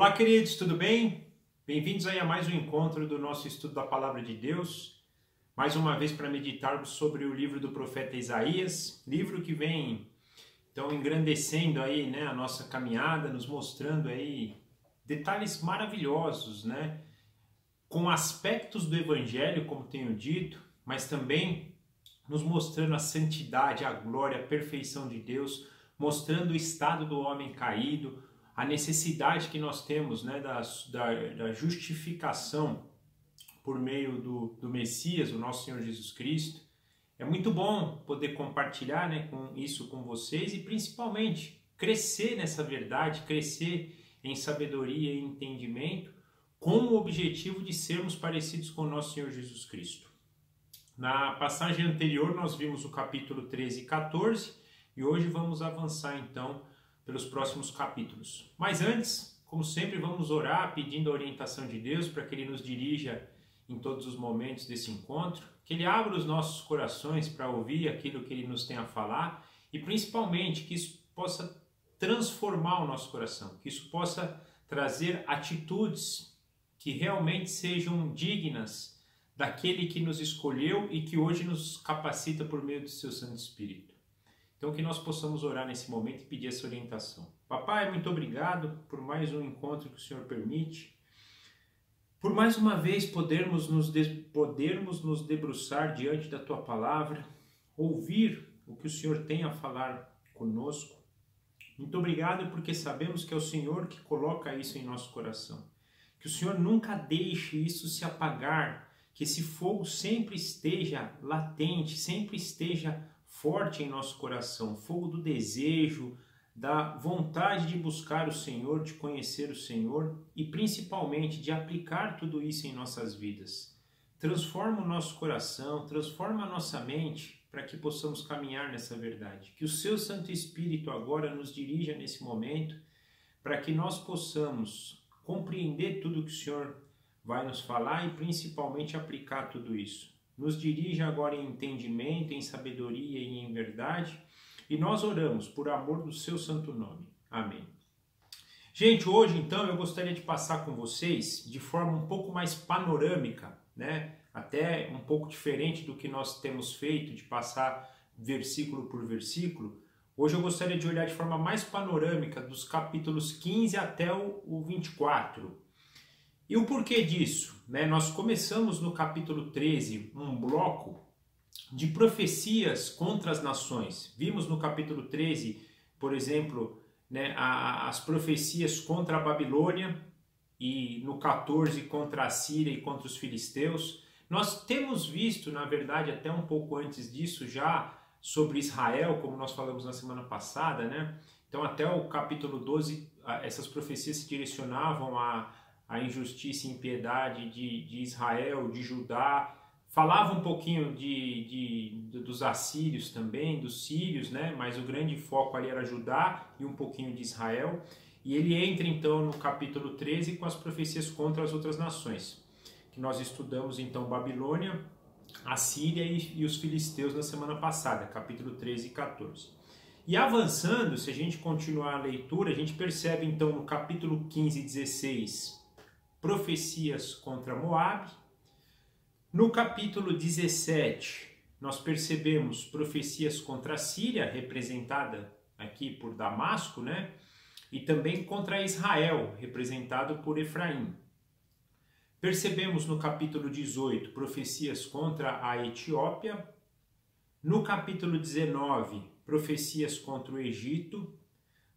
Olá, queridos, tudo bem? Bem-vindos aí a mais um encontro do nosso estudo da Palavra de Deus. Mais uma vez para meditarmos sobre o livro do profeta Isaías, livro que vem então engrandecendo aí, né, a nossa caminhada, nos mostrando aí detalhes maravilhosos, né, com aspectos do Evangelho, como tenho dito, mas também nos mostrando a santidade, a glória, a perfeição de Deus, mostrando o estado do homem caído, a necessidade que nós temos, né, da justificação por meio do Messias, o nosso Senhor Jesus Cristo. É muito bom poder compartilhar, né, isso com vocês e principalmente crescer nessa verdade, crescer em sabedoria e entendimento, com o objetivo de sermos parecidos com o nosso Senhor Jesus Cristo. Na passagem anterior nós vimos o capítulo 13 e 14 e hoje vamos avançar então pelos próximos capítulos. Mas antes, como sempre, vamos orar pedindo a orientação de Deus para que Ele nos dirija em todos os momentos desse encontro, que Ele abra os nossos corações para ouvir aquilo que Ele nos tem a falar e principalmente que isso possa transformar o nosso coração, que isso possa trazer atitudes que realmente sejam dignas daquele que nos escolheu e que hoje nos capacita por meio do seu Santo Espírito. Então que nós possamos orar nesse momento e pedir essa orientação. Papai, muito obrigado por mais um encontro que o Senhor permite, por mais uma vez podermos nos debruçar diante da Tua Palavra, ouvir o que o Senhor tem a falar conosco. Muito obrigado porque sabemos que é o Senhor que coloca isso em nosso coração. Que o Senhor nunca deixe isso se apagar, que esse fogo sempre esteja latente, sempre esteja forte em nosso coração, fogo do desejo, da vontade de buscar o Senhor, de conhecer o Senhor e principalmente de aplicar tudo isso em nossas vidas. Transforma o nosso coração, transforma a nossa mente para que possamos caminhar nessa verdade. Que o Seu Santo Espírito agora nos dirija nesse momento para que nós possamos compreender tudo que o Senhor vai nos falar e principalmente aplicar tudo isso. Nos dirija agora em entendimento, em sabedoria e em verdade. E nós oramos por amor do seu santo nome. Amém. Gente, hoje então eu gostaria de passar com vocês de forma um pouco mais panorâmica, né? Até um pouco diferente do que nós temos feito, de passar versículo por versículo. Hoje eu gostaria de olhar de forma mais panorâmica dos capítulos 15 até o 24. E o porquê disso? Né? Nós começamos no capítulo 13 um bloco de profecias contra as nações. Vimos no capítulo 13, por exemplo, né, as profecias contra a Babilônia e no 14 contra a Síria e contra os filisteus. Nós temos visto, na verdade, até um pouco antes disso já sobre Israel, como nós falamos na semana passada, né? Então até o capítulo 12, essas profecias se direcionavam à injustiça e impiedade de Israel, de Judá. Falava um pouquinho dos assírios também, dos sírios, né? Mas o grande foco ali era Judá e um pouquinho de Israel. E ele entra então no capítulo 13 com as profecias contra as outras nações, que nós estudamos então Babilônia, a Síria e os filisteus na semana passada, capítulo 13 e 14. E avançando, se a gente continuar a leitura, a gente percebe então no capítulo 15 e 16 profecias contra Moabe. No capítulo 17, nós percebemos profecias contra a Síria, representada aqui por Damasco, né? E também contra Israel, representado por Efraim. Percebemos no capítulo 18 profecias contra a Etiópia. No capítulo 19, profecias contra o Egito.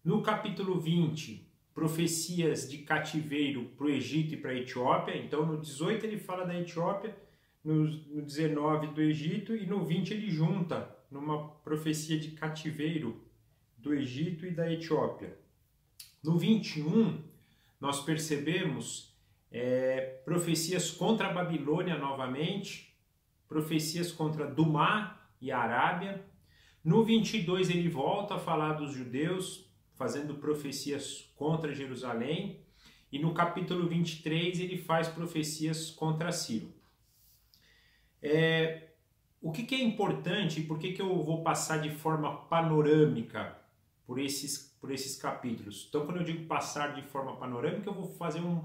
No capítulo 20, profecias de cativeiro para o Egito e para a Etiópia. Então no 18 ele fala da Etiópia, no 19 do Egito e no 20 ele junta numa profecia de cativeiro do Egito e da Etiópia. No 21 nós percebemos profecias contra a Babilônia novamente, profecias contra Dumá e a Arábia. No 22 ele volta a falar dos judeus, fazendo profecias contra Jerusalém. E no capítulo 23 ele faz profecias contra Ciro. O que é importante e por que eu vou passar de forma panorâmica por esses capítulos. Então, quando eu digo passar de forma panorâmica, eu vou fazer um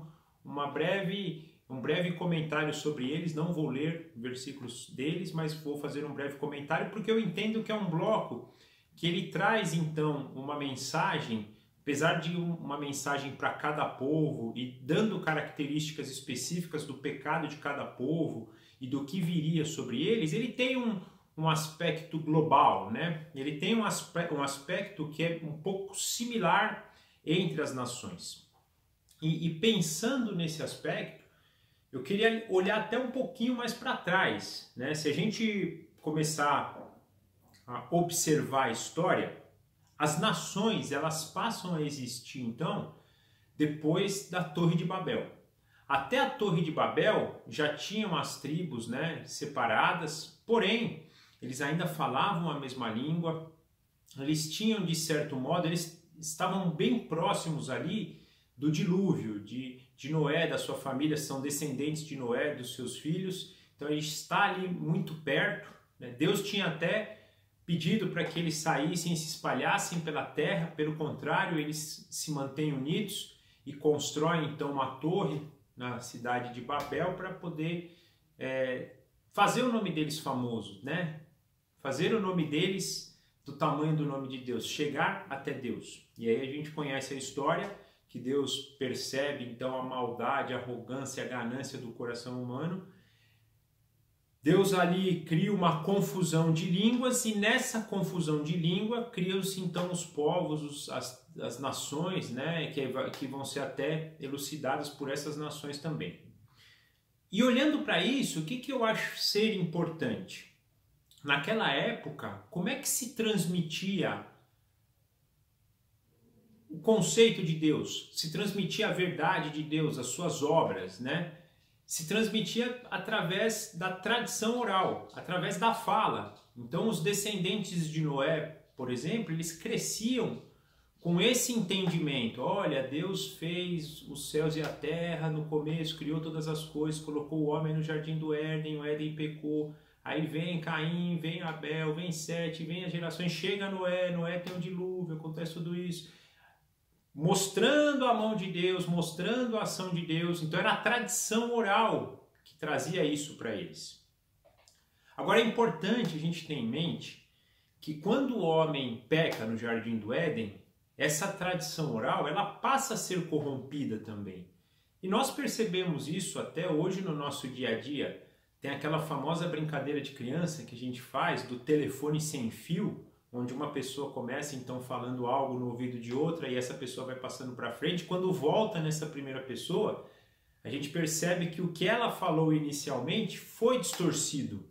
breve comentário sobre eles. Não vou ler versículos deles, mas vou fazer um breve comentário, porque eu entendo que é um bloco que ele traz, então, uma mensagem, apesar de uma mensagem para cada povo e dando características específicas do pecado de cada povo e do que viria sobre eles, ele tem um aspecto global, né? Ele tem um aspecto que é um pouco similar entre as nações. E pensando nesse aspecto, eu queria olhar até um pouquinho mais para trás, né? Se a gente começar a observar a história, as nações elas passam a existir então depois da Torre de Babel. Até a Torre de Babel já tinham as tribos, né, separadas, porém eles ainda falavam a mesma língua, eles tinham de certo modo, eles estavam bem próximos ali do dilúvio, de Noé, da sua família, são descendentes de Noé, dos seus filhos, então ele está ali muito perto, né? Deus tinha até pedido para que eles saíssem e se espalhassem pela terra, pelo contrário, eles se mantêm unidos e constroem então uma torre na cidade de Babel para poder fazer o nome deles famoso, né? Fazer o nome deles do tamanho do nome de Deus, chegar até Deus. E aí a gente conhece a história que Deus percebe então a maldade, a arrogância, a ganância do coração humano. Deus ali cria uma confusão de línguas e nessa confusão de língua criam-se então os povos, as nações, né, que vão ser até elucidadas por essas nações também. E olhando para isso, o que eu acho ser importante? Naquela época, como é que se transmitia o conceito de Deus? Se transmitia a verdade de Deus, as suas obras, né? Se transmitia através da tradição oral, através da fala. Então os descendentes de Noé, por exemplo, eles cresciam com esse entendimento. Olha, Deus fez os céus e a terra no começo, criou todas as coisas, colocou o homem no jardim do Éden, o Éden pecou. Aí vem Caim, vem Abel, vem Sete, vem as gerações, chega Noé, Noé tem um dilúvio, acontece tudo isso. Mostrando a mão de Deus, mostrando a ação de Deus. Então era a tradição oral que trazia isso para eles. Agora é importante a gente ter em mente que quando o homem peca no jardim do Éden, essa tradição oral ela passa a ser corrompida também. E nós percebemos isso até hoje no nosso dia a dia. Tem aquela famosa brincadeira de criança que a gente faz do telefone sem fio, onde uma pessoa começa então falando algo no ouvido de outra e essa pessoa vai passando para frente. Quando volta nessa primeira pessoa, a gente percebe que o que ela falou inicialmente foi distorcido.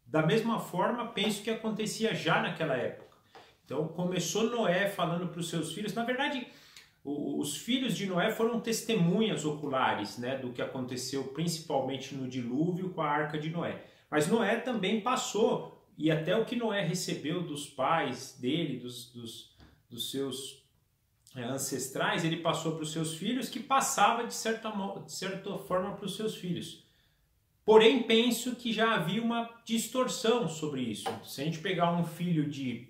Da mesma forma, penso que acontecia já naquela época. Então começou Noé falando para os seus filhos. Na verdade, os filhos de Noé foram testemunhas oculares, né, do que aconteceu principalmente no dilúvio com a arca de Noé. Mas Noé também passou. E até o que Noé recebeu dos pais dele, dos seus ancestrais, ele passou para os seus filhos, que passava de certa forma para os seus filhos. Porém, penso que já havia uma distorção sobre isso. Se a gente pegar um filho de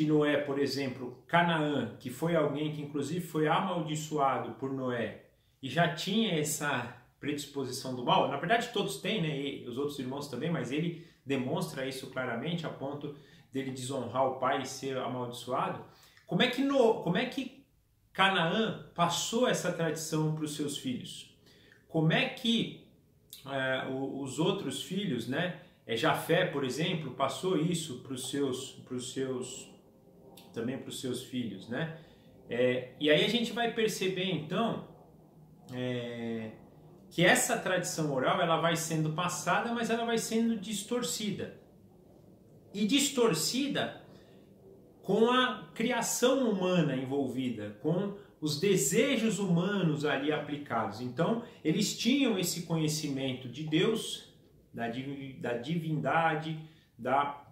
Noé, por exemplo, Canaã, que foi alguém que inclusive foi amaldiçoado por Noé, e já tinha essa predisposição do mal, na verdade todos têm, né, e os outros irmãos também, mas ele demonstra isso claramente a ponto dele desonrar o pai e ser amaldiçoado. Como é que Canaã passou essa tradição para os seus filhos? Como é que os outros filhos, né, Jafé, por exemplo, passou isso para os seus filhos, né? E aí a gente vai perceber então que essa tradição oral ela vai sendo passada, mas ela vai sendo distorcida. E distorcida com a criação humana envolvida, com os desejos humanos ali aplicados. Então, eles tinham esse conhecimento de Deus, da divindade, da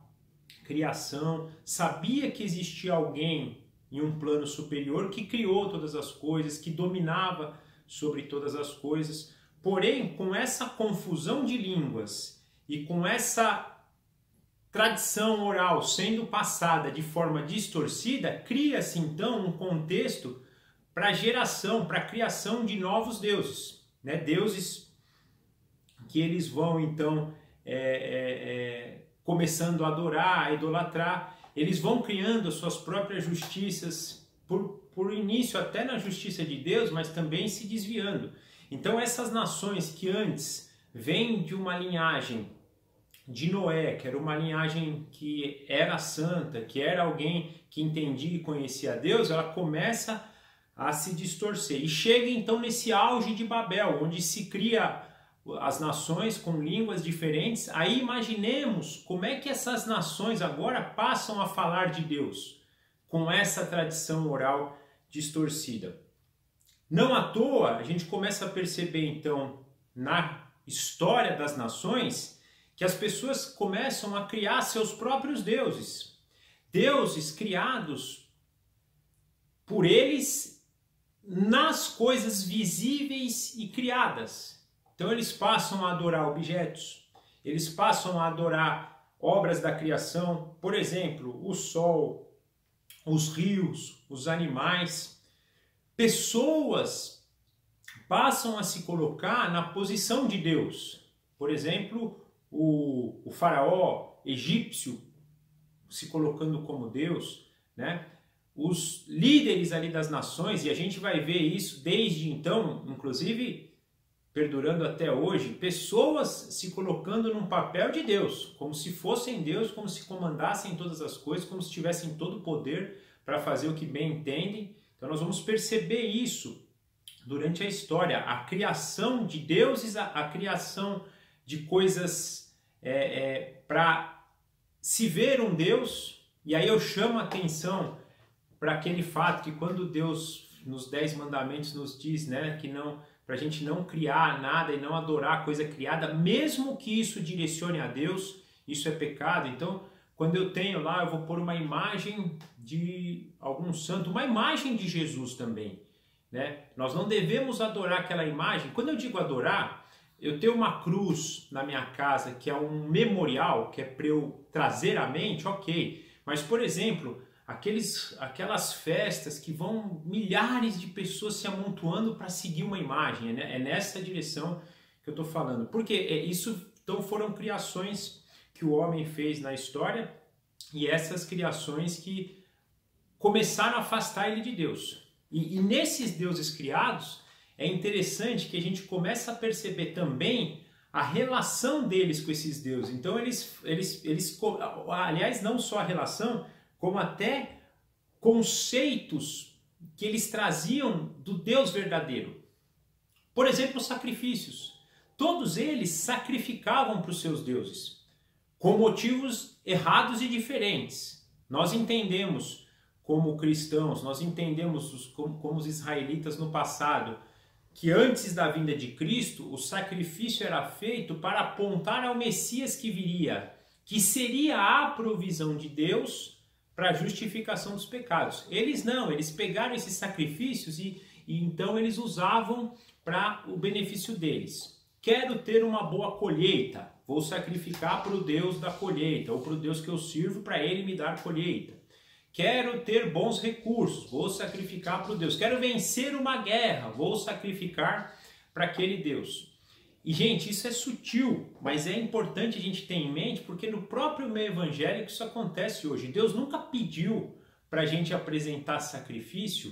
criação, sabia que existia alguém em um plano superior que criou todas as coisas, que dominava sobre todas as coisas. Porém, com essa confusão de línguas e com essa tradição oral sendo passada de forma distorcida, cria-se então um contexto para a geração, para a criação de novos deuses, né? Deuses que eles vão então começando a adorar, a idolatrar, eles vão criando as suas próprias justiças, por início até na justiça de Deus, mas também se desviando. Então essas nações que antes vêm de uma linhagem de Noé, que era uma linhagem que era santa, que era alguém que entendia e conhecia a Deus, ela começa a se distorcer. E chega então nesse auge de Babel, onde se cria as nações com línguas diferentes. Aí imaginemos como é que essas nações agora passam a falar de Deus, com essa tradição oral distorcida. Não à toa, a gente começa a perceber então, na história das nações, que as pessoas começam a criar seus próprios deuses. Deuses criados por eles nas coisas visíveis e criadas. Então eles passam a adorar objetos, eles passam a adorar obras da criação, por exemplo, o sol, os rios, os animais. Pessoas passam a se colocar na posição de Deus. Por exemplo, o faraó egípcio se colocando como Deus, né? Os líderes ali das nações, e a gente vai ver isso desde então, inclusive perdurando até hoje, pessoas se colocando num papel de Deus, como se fossem Deus, como se comandassem todas as coisas, como se tivessem todo o poder para fazer o que bem entendem. Então nós vamos perceber isso durante a história, a criação de deuses, a criação de coisas para se ver um Deus. E aí eu chamo a atenção para aquele fato que quando Deus nos 10 mandamentos nos diz, né, que não, para a gente não criar nada e não adorar coisa criada, mesmo que isso direcione a Deus, isso é pecado. Então, quando eu tenho lá, eu vou pôr uma imagem de algum santo, uma imagem de Jesus também, né? Nós não devemos adorar aquela imagem. Quando eu digo adorar, eu tenho uma cruz na minha casa que é um memorial, que é para eu trazer à mente, ok. Mas, por exemplo, aquelas festas que vão milhares de pessoas se amontoando para seguir uma imagem, né? É nessa direção que eu estou falando. Porque isso então foram criações que o homem fez na história e essas criações que começaram a afastar ele de Deus. E nesses deuses criados, é interessante que a gente começa a perceber também a relação deles com esses deuses. Então aliás, não só a relação, como até conceitos que eles traziam do Deus verdadeiro. Por exemplo, os sacrifícios. Todos eles sacrificavam para os seus deuses, com motivos errados e diferentes. Nós entendemos, como cristãos, nós entendemos como os israelitas no passado, que antes da vinda de Cristo, o sacrifício era feito para apontar ao Messias que viria, que seria a provisão de Deus para a justificação dos pecados. Eles não, eles pegaram esses sacrifícios e então eles usavam para o benefício deles. Quero ter uma boa colheita, vou sacrificar para o Deus da colheita, ou para o Deus que eu sirvo para ele me dar colheita. Quero ter bons recursos, vou sacrificar para o Deus. Quero vencer uma guerra, vou sacrificar para aquele Deus. E, gente, isso é sutil, mas é importante a gente ter em mente, porque no próprio meio evangélico isso acontece hoje. Deus nunca pediu para a gente apresentar sacrifício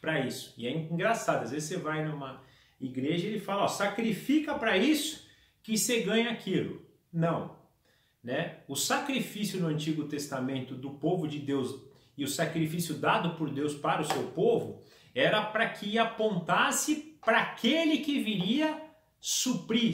para isso. E é engraçado, às vezes você vai numa igreja e ele fala, ó, sacrifica para isso que você ganha aquilo. Não. Né? O sacrifício no Antigo Testamento do povo de Deus e o sacrifício dado por Deus para o seu povo era para que apontasse para aquele que viria suprir,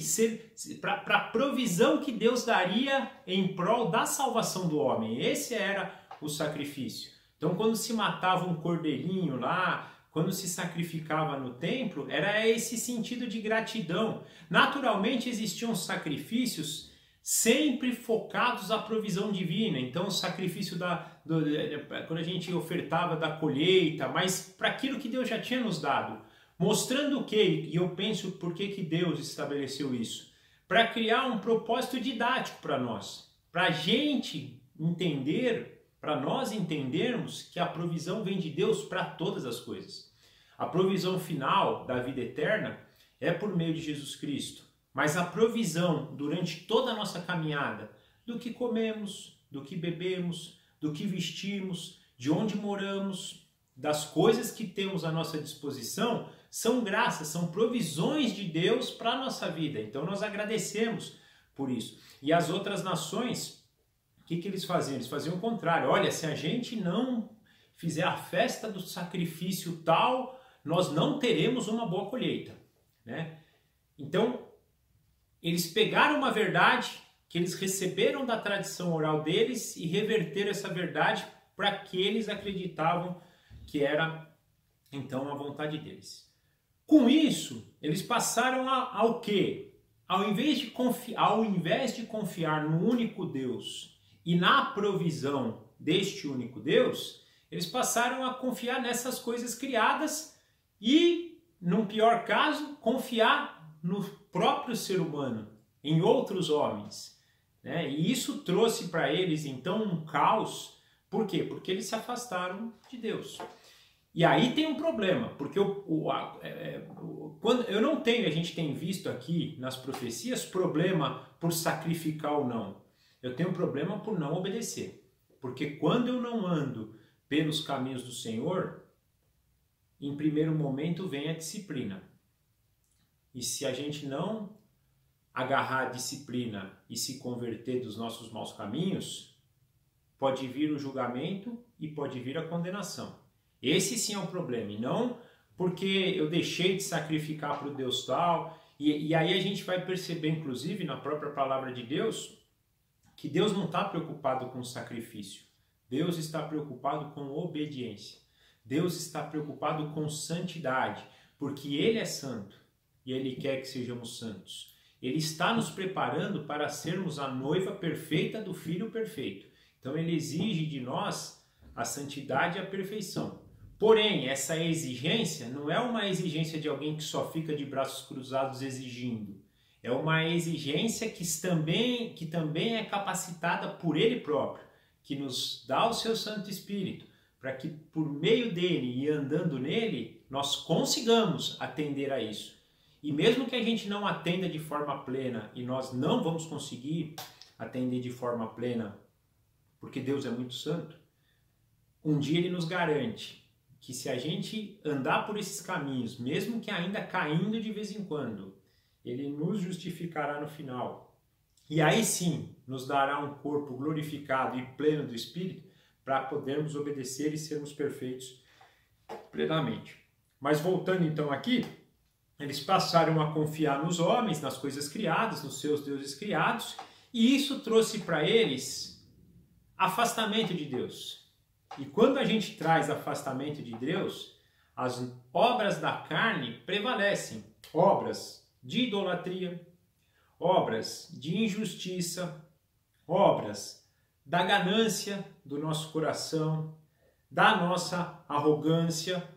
para a provisão que Deus daria em prol da salvação do homem. Esse era o sacrifício. Então, quando se matava um cordeirinho lá, quando se sacrificava no templo, era esse sentido de gratidão. Naturalmente existiam sacrifícios sempre focados à provisão divina. Então o sacrifício quando a gente ofertava da colheita, mas para aquilo que Deus já tinha nos dado. Mostrando o quê? E eu penso por que Deus estabeleceu isso? Para criar um propósito didático para nós. para a gente entender, para nós entendermos que a provisão vem de Deus para todas as coisas. A provisão final da vida eterna é por meio de Jesus Cristo, mas a provisão durante toda a nossa caminhada, do que comemos, do que bebemos, do que vestimos, de onde moramos, das coisas que temos à nossa disposição, são graças, são provisões de Deus para a nossa vida. Então nós agradecemos por isso. E as outras nações, o que eles faziam? Eles faziam o contrário. Olha, se a gente não fizer a festa do sacrifício tal, nós não teremos uma boa colheita, né? Então, eles pegaram uma verdade que eles receberam da tradição oral deles e reverteram essa verdade para que eles acreditavam que era, então, a vontade deles. Com isso, eles passaram ao quê? Ao invés de confiar no único Deus e na provisão deste único Deus, eles passaram a confiar nessas coisas criadas e, num pior caso, confiar no próprio ser humano, em outros homens, né? E isso trouxe para eles, então, um caos. Por quê? Porque eles se afastaram de Deus. E aí tem um problema, porque quando eu não tenho, a gente tem visto aqui nas profecias, problema por sacrificar ou não. Eu tenho problema por não obedecer. Porque quando eu não ando pelos caminhos do Senhor, em primeiro momento vem a disciplina. E se a gente não agarrar a disciplina e se converter dos nossos maus caminhos, pode vir o julgamento e pode vir a condenação. Esse sim é um problema, e não porque eu deixei de sacrificar para o Deus tal. E aí a gente vai perceber, inclusive, na própria palavra de Deus, que Deus não está preocupado com sacrifício. Deus está preocupado com obediência. Deus está preocupado com santidade, porque Ele é santo e Ele quer que sejamos santos. Ele está nos preparando para sermos a noiva perfeita do Filho perfeito. Então Ele exige de nós a santidade e a perfeição. Porém, essa exigência não é uma exigência de alguém que só fica de braços cruzados exigindo. É uma exigência que também é capacitada por Ele próprio, que nos dá o seu Santo Espírito, para que por meio dele e andando nele, nós consigamos atender a isso. E mesmo que a gente não atenda de forma plena, e nós não vamos conseguir atender de forma plena, porque Deus é muito santo, um dia Ele nos garante que se a gente andar por esses caminhos, mesmo que ainda caindo de vez em quando, Ele nos justificará no final. E aí sim, nos dará um corpo glorificado e pleno do Espírito para podermos obedecer e sermos perfeitos plenamente. Mas voltando então aqui, eles passaram a confiar nos homens, nas coisas criadas, nos seus deuses criados, e isso trouxe para eles afastamento de Deus. E quando a gente traz afastamento de Deus, as obras da carne prevalecem. Obras de idolatria, obras de injustiça, obras da ganância do nosso coração, da nossa arrogância.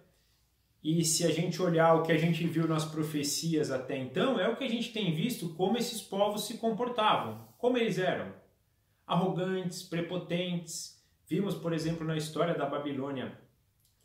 E se a gente olhar o que a gente viu nas profecias até então, é o que a gente tem visto como esses povos se comportavam, como eles eram. Arrogantes, prepotentes. Vimos, por exemplo, na história da Babilônia,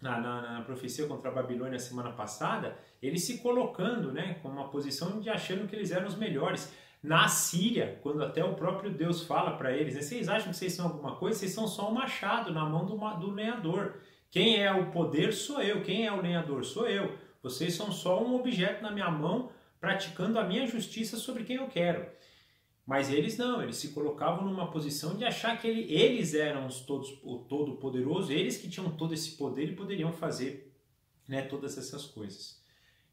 na profecia contra a Babilônia semana passada, eles se colocando, né, com uma posição de achando que eles eram os melhores. Na Síria, quando até o próprio Deus fala para eles, né, vocês acham que vocês são alguma coisa? Vocês são só um machado na mão do lenhador. Quem é o poder sou eu, quem é o lenhador sou eu. Vocês são só um objeto na minha mão, praticando a minha justiça sobre quem eu quero. Mas eles não, eles se colocavam numa posição de achar que eles eram o Todo-Poderoso, eles que tinham todo esse poder e poderiam fazer, né, todas essas coisas.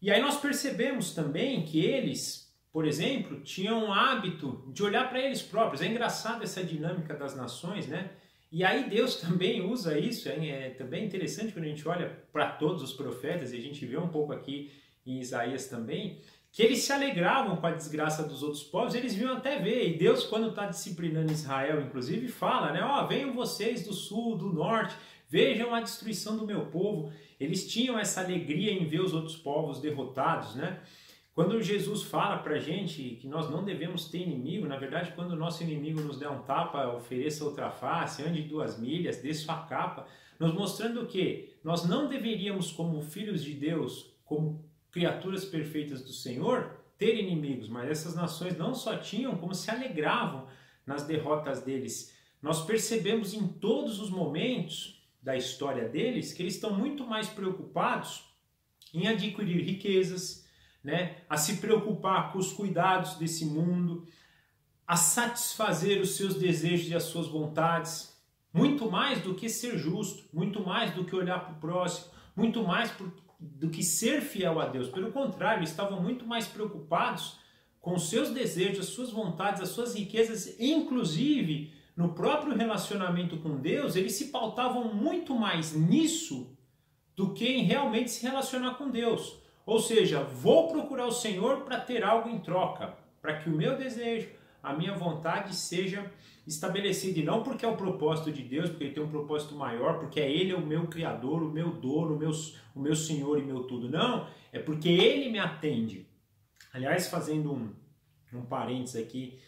E aí nós percebemos também que eles, por exemplo, tinham o hábito de olhar para eles próprios. É engraçado essa dinâmica das nações, né? E aí Deus também usa isso, é também interessante quando a gente olha para todos os profetas, e a gente vê um pouco aqui em Isaías também, que eles se alegravam com a desgraça dos outros povos, eles vinham até ver, e Deus, quando está disciplinando Israel, inclusive, fala, né, ó, venham vocês do sul, do norte, vejam a destruição do meu povo. Eles tinham essa alegria em ver os outros povos derrotados, né? Quando Jesus fala para a gente que nós não devemos ter inimigo, na verdade, quando o nosso inimigo nos der um tapa, ofereça outra face, ande 2 milhas, dê sua capa, nos mostrando que nós não deveríamos, como filhos de Deus, como criaturas perfeitas do Senhor, ter inimigos, mas essas nações não só tinham, como se alegravam nas derrotas deles. Nós percebemos em todos os momentos da história deles que eles estão muito mais preocupados em adquirir riquezas, né, a se preocupar com os cuidados desse mundo, a satisfazer os seus desejos e as suas vontades, muito mais do que ser justo, muito mais do que olhar para o próximo, muito mais do que ser fiel a Deus. Pelo contrário, eles estavam muito mais preocupados com os seus desejos, as suas vontades, as suas riquezas, inclusive no próprio relacionamento com Deus, eles se pautavam muito mais nisso do que em realmente se relacionar com Deus. Ou seja, vou procurar o Senhor para ter algo em troca, para que o meu desejo, a minha vontade seja estabelecida. E não porque é o propósito de Deus, porque Ele tem um propósito maior, porque Ele é o meu Criador, o meu dono, o meu Senhor e meu tudo. Não, é porque Ele me atende. Aliás, fazendo um parênteses aqui,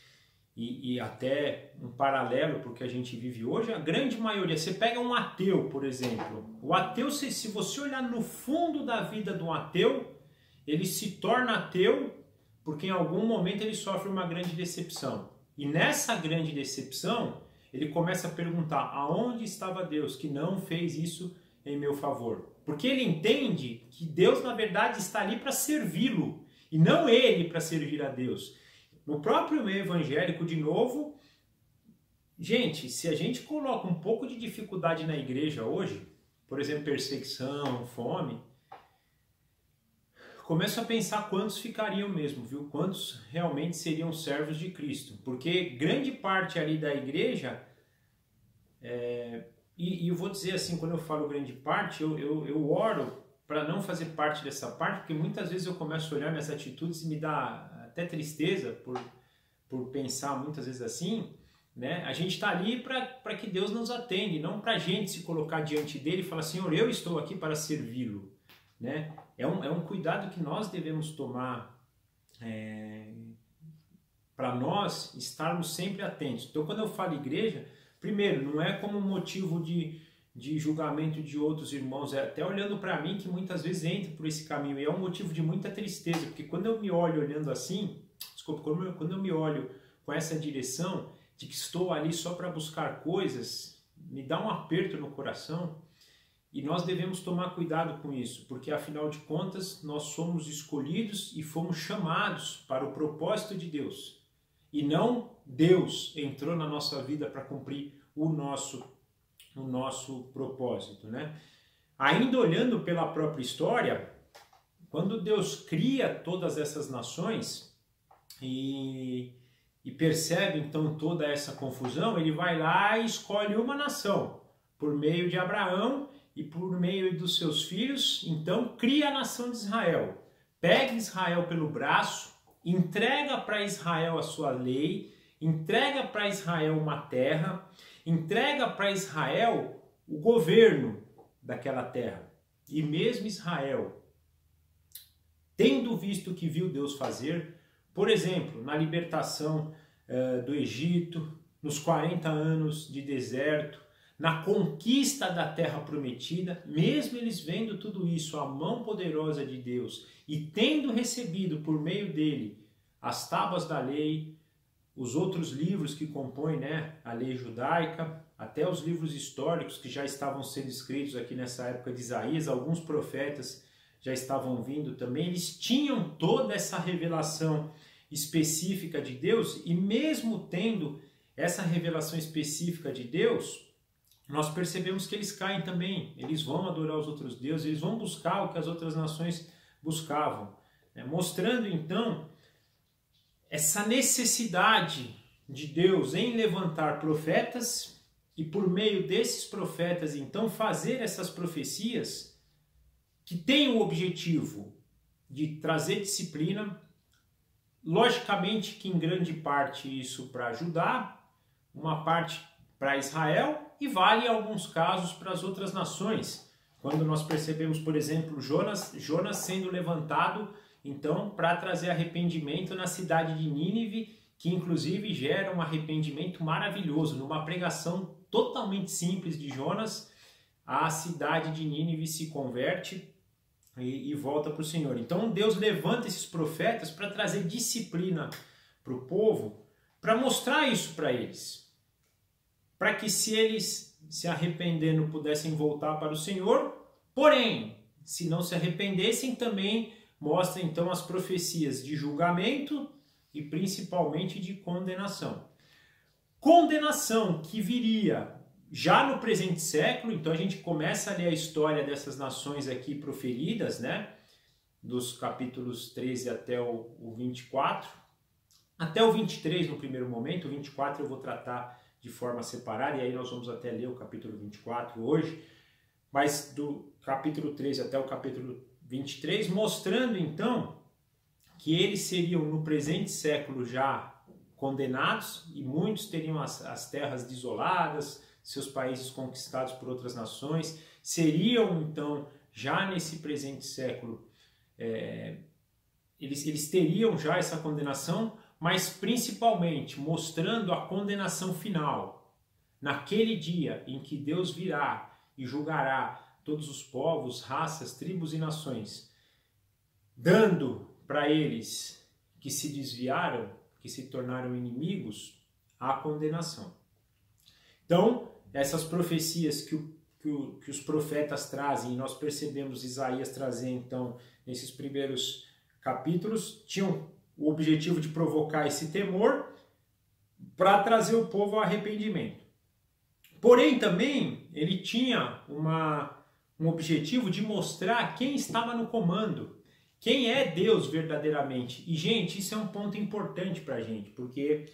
e até um paralelo para o que a gente vive hoje, a grande maioria, você pega um ateu, por exemplo, o ateu, se você olhar no fundo da vida de um ateu, ele se torna ateu porque em algum momento ele sofre uma grande decepção. E nessa grande decepção, ele começa a perguntar aonde estava Deus que não fez isso em meu favor? Porque ele entende que Deus, na verdade, está ali para servi-lo e não ele para servir a Deus. No próprio meio evangélico, de novo, gente, se a gente coloca um pouco de dificuldade na igreja hoje, por exemplo, perseguição, fome, começo a pensar quantos ficariam mesmo, viu? Quantos realmente seriam servos de Cristo. Porque grande parte ali da igreja, e eu vou dizer assim, quando eu falo grande parte, eu oro para não fazer parte dessa parte, porque muitas vezes eu começo a olhar minhas atitudes e me dá até tristeza por pensar muitas vezes assim, né? A gente está ali para que Deus nos atende, não para a gente se colocar diante dele e falar, Senhor, eu estou aqui para servi-lo, né? É um cuidado que nós devemos tomar para nós estarmos sempre atentos. Então, quando eu falo igreja, primeiro, não é como motivo de julgamento de outros irmãos, é até olhando para mim que muitas vezes entro por esse caminho, e é um motivo de muita tristeza, porque quando eu me olho olhando assim, quando eu me olho com essa direção de que estou ali só para buscar coisas, me dá um aperto no coração, e nós devemos tomar cuidado com isso, porque afinal de contas nós somos escolhidos e fomos chamados para o propósito de Deus, e não Deus entrou na nossa vida para cumprir o nosso propósito, né? Ainda olhando pela própria história, quando Deus cria todas essas nações e percebe então toda essa confusão, ele vai lá e escolhe uma nação, por meio de Abraão e por meio dos seus filhos, então cria a nação de Israel, pega Israel pelo braço, entrega para Israel a sua lei, entrega para Israel uma terra, entrega para Israel o governo daquela terra. E mesmo Israel, tendo visto o que viu Deus fazer, por exemplo, na libertação do Egito, nos 40 anos de deserto, na conquista da terra prometida, mesmo eles vendo tudo isso, a mão poderosa de Deus, e tendo recebido por meio dele as tábuas da lei, os outros livros que compõem, né, a lei judaica, até os livros históricos que já estavam sendo escritos aqui nessa época de Isaías, alguns profetas já estavam vindo também, eles tinham toda essa revelação específica de Deus, e mesmo tendo essa revelação específica de Deus, nós percebemos que eles caem também, eles vão adorar os outros deuses, eles vão buscar o que as outras nações buscavam, né? Mostrando então essa necessidade de Deus em levantar profetas e por meio desses profetas então fazer essas profecias que têm o objetivo de trazer disciplina, logicamente que em grande parte isso para Judá, uma parte para Israel e vale em alguns casos para as outras nações. Quando nós percebemos, por exemplo, Jonas sendo levantado então, para trazer arrependimento na cidade de Nínive, que inclusive gera um arrependimento maravilhoso. Numa pregação totalmente simples de Jonas, a cidade de Nínive se converte e volta para o Senhor. Então Deus levanta esses profetas para trazer disciplina para o povo, para mostrar isso para eles. Para que se eles se arrependendo pudessem voltar para o Senhor, porém, se não se arrependessem, também mostra então as profecias de julgamento e principalmente de condenação. Condenação que viria já no presente século, então a gente começa a ler a história dessas nações aqui proferidas, né? Dos capítulos 13 até o 24, até o 23 no primeiro momento, o 24 eu vou tratar de forma separada, e aí nós vamos até ler o capítulo 24 hoje, mas do capítulo 13 até o capítulo 23, mostrando então que eles seriam no presente século já condenados e muitos teriam as terras desoladas, seus países conquistados por outras nações, seriam então já nesse presente século, eles teriam já essa condenação, mas principalmente mostrando a condenação final, naquele dia em que Deus virá e julgará todos os povos, raças, tribos e nações, dando para eles que se desviaram, que se tornaram inimigos, a condenação. Então, essas profecias que os profetas trazem, e nós percebemos Isaías trazer então nesses primeiros capítulos, tinham o objetivo de provocar esse temor para trazer o povo ao arrependimento. Porém, também, ele tinha um objetivo de mostrar quem estava no comando, quem é Deus verdadeiramente. E, gente, isso é um ponto importante para a gente, porque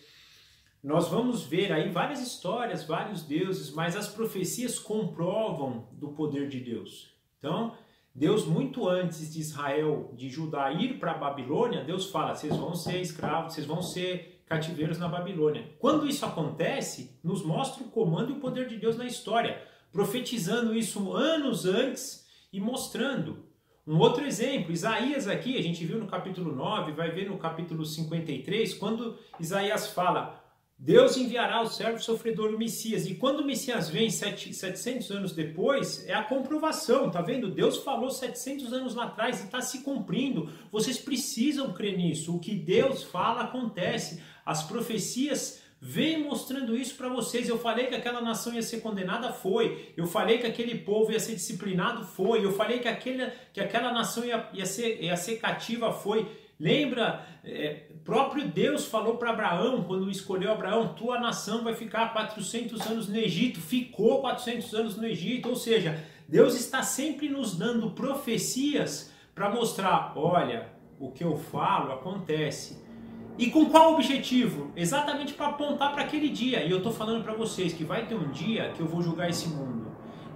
nós vamos ver aí várias histórias, vários deuses, mas as profecias comprovam do poder de Deus. Então, Deus, muito antes de Israel, de Judá ir para a Babilônia, Deus fala, vocês vão ser escravos, vocês vão ser cativeiros na Babilônia. Quando isso acontece, nos mostra o comando e o poder de Deus na história, profetizando isso anos antes e mostrando. Um outro exemplo, Isaías aqui, a gente viu no capítulo 9, vai ver no capítulo 53, quando Isaías fala, Deus enviará o servo sofredor, o Messias. E quando o Messias vem 700 anos depois, é a comprovação, tá vendo? Deus falou 700 anos lá atrás e está se cumprindo. Vocês precisam crer nisso. O que Deus fala acontece. As profecias vêm mostrando isso para vocês. Eu falei que aquela nação ia ser condenada, foi. Eu falei que aquele povo ia ser disciplinado, foi. Eu falei que aquela nação ia ser cativa, foi. Lembra, próprio Deus falou para Abraão, quando escolheu Abraão, tua nação vai ficar 400 anos no Egito, ficou 400 anos no Egito, ou seja, Deus está sempre nos dando profecias para mostrar, olha, o que eu falo acontece. E com qual objetivo? Exatamente para apontar para aquele dia, e eu estou falando para vocês que vai ter um dia que eu vou julgar esse mundo.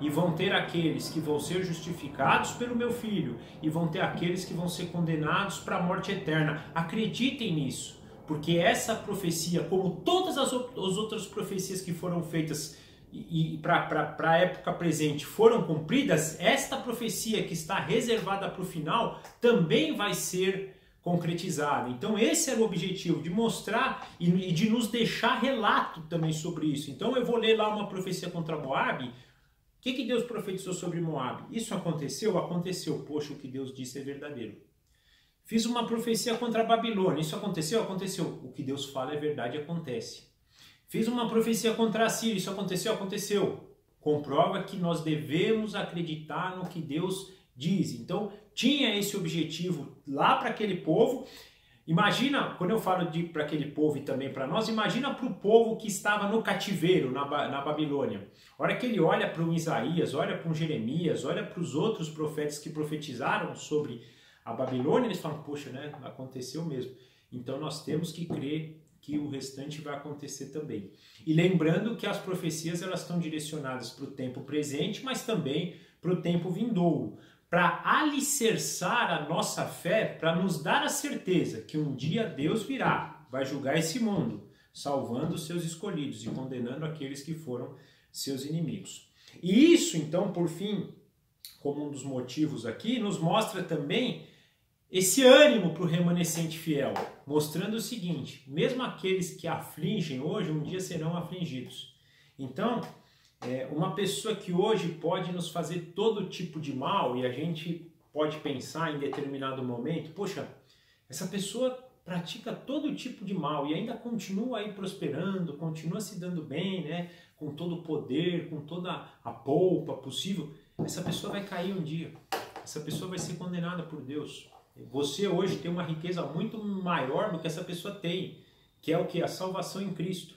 E vão ter aqueles que vão ser justificados pelo meu filho, e vão ter aqueles que vão ser condenados para a morte eterna. Acreditem nisso, porque essa profecia, como todas as outras profecias que foram feitas e para a época presente foram cumpridas, esta profecia que está reservada para o final também vai ser concretizada. Então esse era o objetivo, de mostrar e de nos deixar relato também sobre isso. Então eu vou ler lá uma profecia contra Moabe. O que Deus profetizou sobre Moabe? Isso aconteceu? Aconteceu. Poxa, o que Deus disse é verdadeiro. Fiz uma profecia contra a Babilônia. Isso aconteceu? Aconteceu. O que Deus fala é verdade, acontece. Fiz uma profecia contra a Síria. Isso aconteceu? Aconteceu. Comprova que nós devemos acreditar no que Deus diz. Então, tinha esse objetivo lá para aquele povo. Imagina, quando eu falo para aquele povo e também para nós, imagina para o povo que estava no cativeiro, na Babilônia. A hora que ele olha para um Isaías, olha para um Jeremias, olha para os outros profetas que profetizaram sobre a Babilônia, eles falam, poxa, né, aconteceu mesmo. Então nós temos que crer que o restante vai acontecer também. E lembrando que as profecias elas estão direcionadas para o tempo presente, mas também para o tempo vindouro, para alicerçar a nossa fé, para nos dar a certeza que um dia Deus virá, vai julgar esse mundo, salvando os seus escolhidos e condenando aqueles que foram seus inimigos. E isso, então, por fim, como um dos motivos aqui, nos mostra também esse ânimo para o remanescente fiel, mostrando o seguinte: mesmo aqueles que afligem hoje, um dia serão afligidos. Então, uma pessoa que hoje pode nos fazer todo tipo de mal, e a gente pode pensar em determinado momento, poxa, essa pessoa pratica todo tipo de mal e ainda continua aí prosperando, continua se dando bem, né? Com todo o poder, com toda a polpa possível, essa pessoa vai cair um dia, essa pessoa vai ser condenada por Deus. Você hoje tem uma riqueza muito maior do que essa pessoa tem, que é o que? A salvação em Cristo.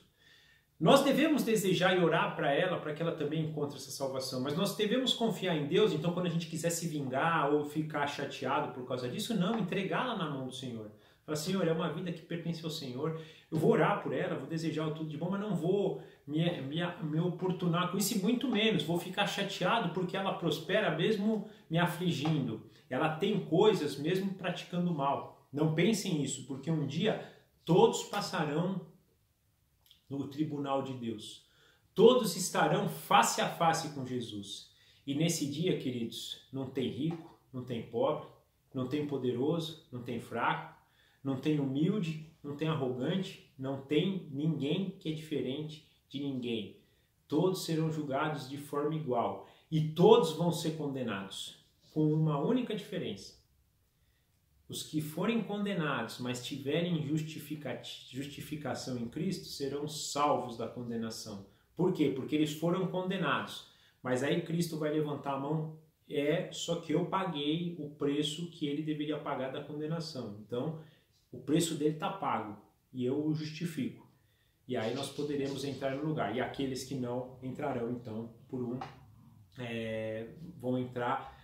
Nós devemos desejar e orar para ela, para que ela também encontre essa salvação, mas nós devemos confiar em Deus, então quando a gente quiser se vingar ou ficar chateado por causa disso, não, entregá-la na mão do Senhor. Fala, Senhor, é uma vida que pertence ao Senhor, eu vou orar por ela, vou desejar tudo de bom, mas não vou me oportunar com isso, e muito menos, vou ficar chateado porque ela prospera mesmo me afligindo. Ela tem coisas mesmo praticando mal. Não pensem nisso, porque um dia todos passarão no tribunal de Deus. Todos estarão face a face com Jesus. E nesse dia, queridos, não tem rico, não tem pobre, não tem poderoso, não tem fraco, não tem humilde, não tem arrogante, não tem ninguém que é diferente de ninguém. Todos serão julgados de forma igual e todos vão ser condenados, com uma única diferença. Os que forem condenados, mas tiverem justificação em Cristo, serão salvos da condenação. Por quê? Porque eles foram condenados. Mas aí Cristo vai levantar a mão, só que eu paguei o preço que ele deveria pagar da condenação. Então, o preço dele está pago e eu o justifico. E aí nós poderemos entrar no lugar. E aqueles que não entrarão, então,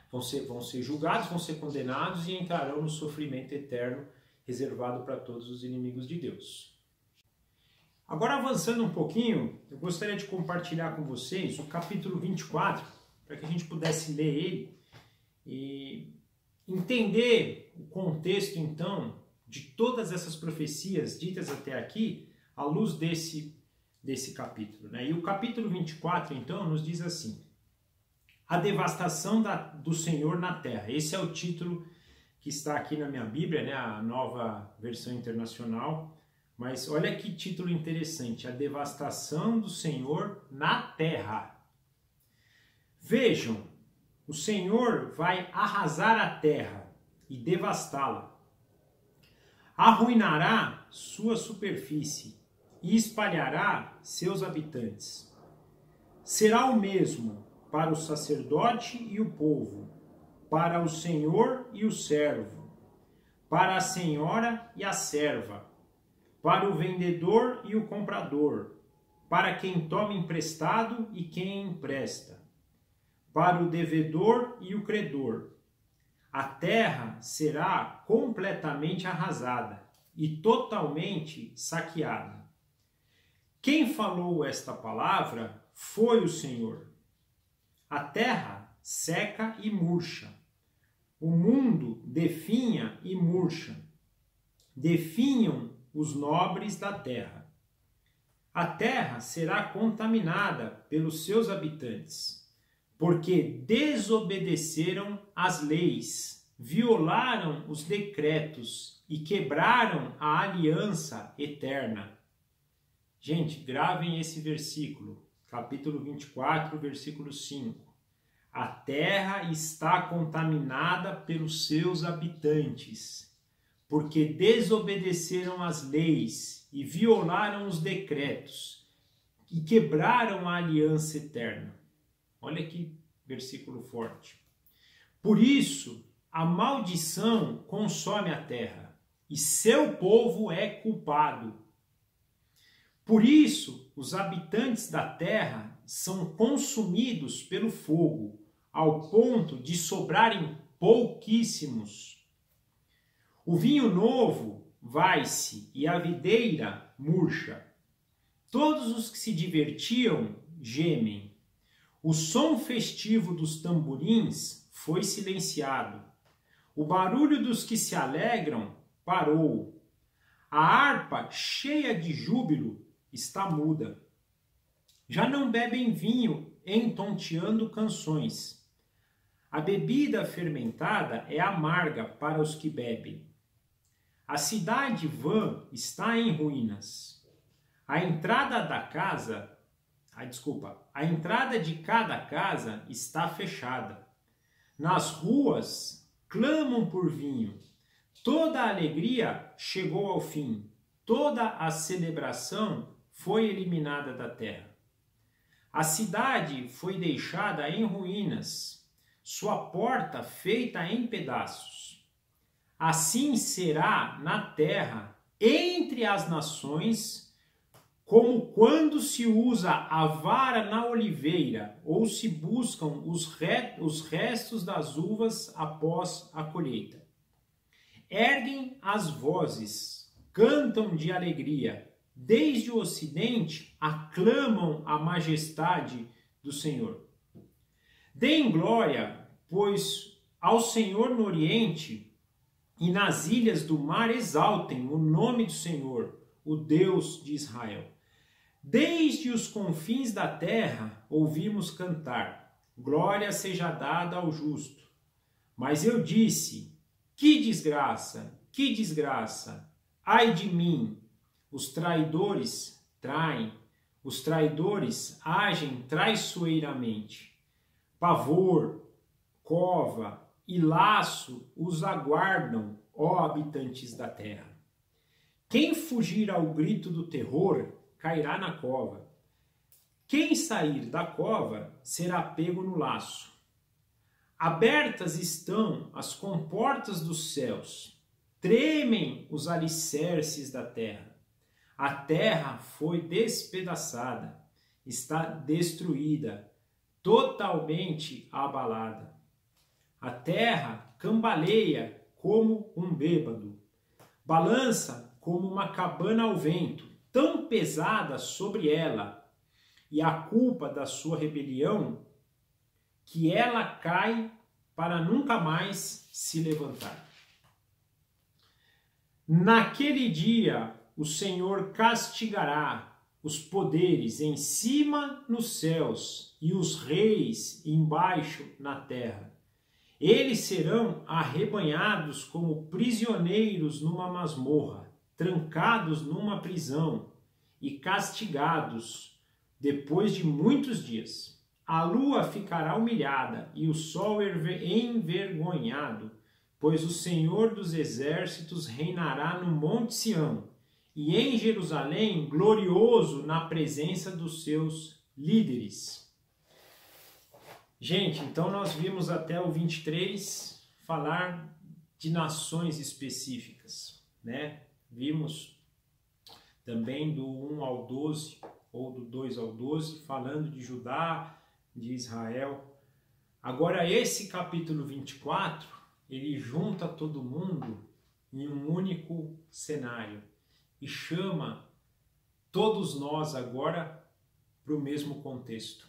vão ser julgados, vão ser condenados e entrarão no sofrimento eterno reservado para todos os inimigos de Deus. Agora, avançando um pouquinho, eu gostaria de compartilhar com vocês o capítulo 24, para que a gente pudesse ler ele e entender o contexto, então, de todas essas profecias ditas até aqui, à luz desse capítulo, né? E o capítulo 24, então, nos diz assim: a devastação do Senhor na terra. Esse é o título que está aqui na minha Bíblia, né? A Nova Versão Internacional. Mas olha que título interessante: a devastação do Senhor na terra. Vejam, o Senhor vai arrasar a terra e devastá-la. Arruinará sua superfície e espalhará seus habitantes. Será o mesmo para o sacerdote e o povo, para o senhor e o servo, para a senhora e a serva, para o vendedor e o comprador, para quem toma emprestado e quem empresta, para o devedor e o credor. A terra será completamente arrasada e totalmente saqueada. Quem falou esta palavra foi o Senhor. A terra seca e murcha. O mundo definha e murcha. Definham os nobres da terra. A terra será contaminada pelos seus habitantes, porque desobedeceram às leis, violaram os decretos e quebraram a aliança eterna. Gente, gravem esse versículo. Capítulo 24, versículo 5. A terra está contaminada pelos seus habitantes, porque desobedeceram às leis e violaram os decretos e quebraram a aliança eterna. Olha que versículo forte. Por isso, a maldição consome a terra e seu povo é culpado. Por isso, os habitantes da terra são consumidos pelo fogo, ao ponto de sobrarem pouquíssimos. O vinho novo vai-se e a videira murcha. Todos os que se divertiam gemem. O som festivo dos tamborins foi silenciado. O barulho dos que se alegram parou. A harpa, cheia de júbilo, está muda. Já não bebem vinho entonteando canções. A bebida fermentada é amarga para os que bebem. A cidade vã está em ruínas. A entrada de cada casa está fechada. Nas ruas clamam por vinho. Toda a alegria chegou ao fim. Toda a celebração foi eliminada da terra. A cidade foi deixada em ruínas, sua porta feita em pedaços. Assim será na terra, entre as nações, como quando se usa a vara na oliveira, ou se buscam os restos das uvas após a colheita. Erguem as vozes, cantam de alegria. Desde o ocidente, aclamam a majestade do Senhor. Deem glória, pois ao Senhor no oriente e nas ilhas do mar exaltem o nome do Senhor, o Deus de Israel. Desde os confins da terra ouvimos cantar, glória seja dada ao justo. Mas eu disse, que desgraça, ai de mim! Os traidores traem, os traidores agem traiçoeiramente. Pavor, cova e laço os aguardam, ó habitantes da terra. Quem fugir ao grito do terror cairá na cova. Quem sair da cova será pego no laço. Abertas estão as comportas dos céus, tremem os alicerces da terra. A terra foi despedaçada, está destruída, totalmente abalada. A terra cambaleia como um bêbado, balança como uma cabana ao vento, tão pesada sobre ela, e a culpa da sua rebelião, que ela cai para nunca mais se levantar. Naquele dia, o Senhor castigará os poderes em cima nos céus e os reis embaixo na terra. Eles serão arrebanhados como prisioneiros numa masmorra, trancados numa prisão e castigados depois de muitos dias. A lua ficará humilhada e o sol envergonhado, pois o Senhor dos exércitos reinará no Monte Sião e em Jerusalém, glorioso na presença dos seus líderes. Gente, então nós vimos até o 23 falar de nações específicas, né? Vimos também do 1 ao 12, ou do 2 ao 12, falando de Judá, de Israel. Agora esse capítulo 24, ele junta todo mundo em um único cenário e chama todos nós agora para o mesmo contexto.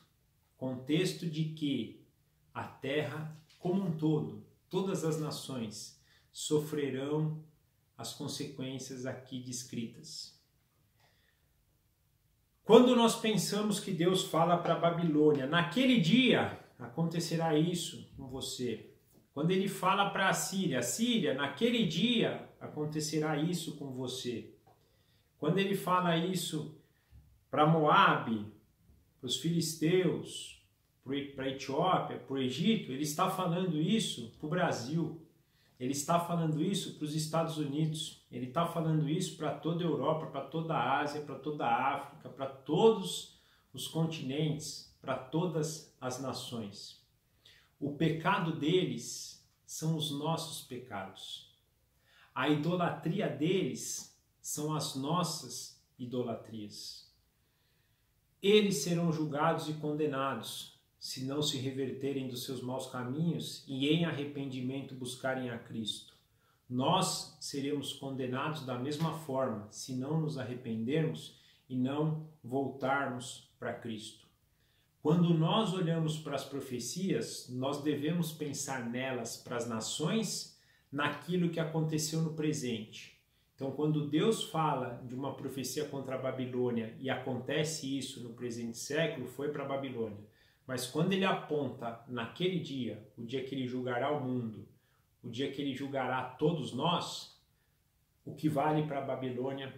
Contexto de que a terra como um todo, todas as nações, sofrerão as consequências aqui descritas. Quando nós pensamos que Deus fala para a Babilônia, naquele dia acontecerá isso com você. Quando ele fala para a Síria, naquele dia acontecerá isso com você. Quando ele fala isso para Moabe, para os filisteus, para a Etiópia, para o Egito, ele está falando isso para o Brasil. Ele está falando isso para os Estados Unidos, ele está falando isso para toda a Europa, para toda a Ásia, para toda a África, para todos os continentes, para todas as nações. O pecado deles são os nossos pecados. A idolatria deles são as nossas idolatrias. Eles serão julgados e condenados, se não se reverterem dos seus maus caminhos e em arrependimento buscarem a Cristo. Nós seremos condenados da mesma forma, se não nos arrependermos e não voltarmos para Cristo. Quando nós olhamos para as profecias, nós devemos pensar nelas para as nações, naquilo que aconteceu no presente. Então, quando Deus fala de uma profecia contra a Babilônia e acontece isso no presente século, foi para a Babilônia. Mas quando ele aponta naquele dia, o dia que ele julgará o mundo, o dia que ele julgará todos nós, o que vale para a Babilônia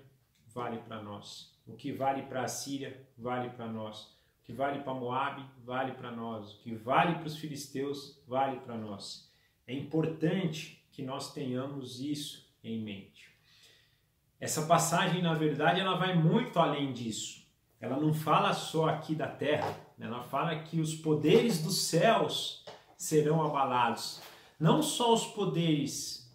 vale para nós. O que vale para a Síria vale para nós. O que vale para Moabe vale para nós. O que vale para os filisteus vale para nós. É importante que nós tenhamos isso em mente. Essa passagem, na verdade, ela vai muito além disso. Ela não fala só aqui da terra, ela fala que os poderes dos céus serão abalados. Não só os poderes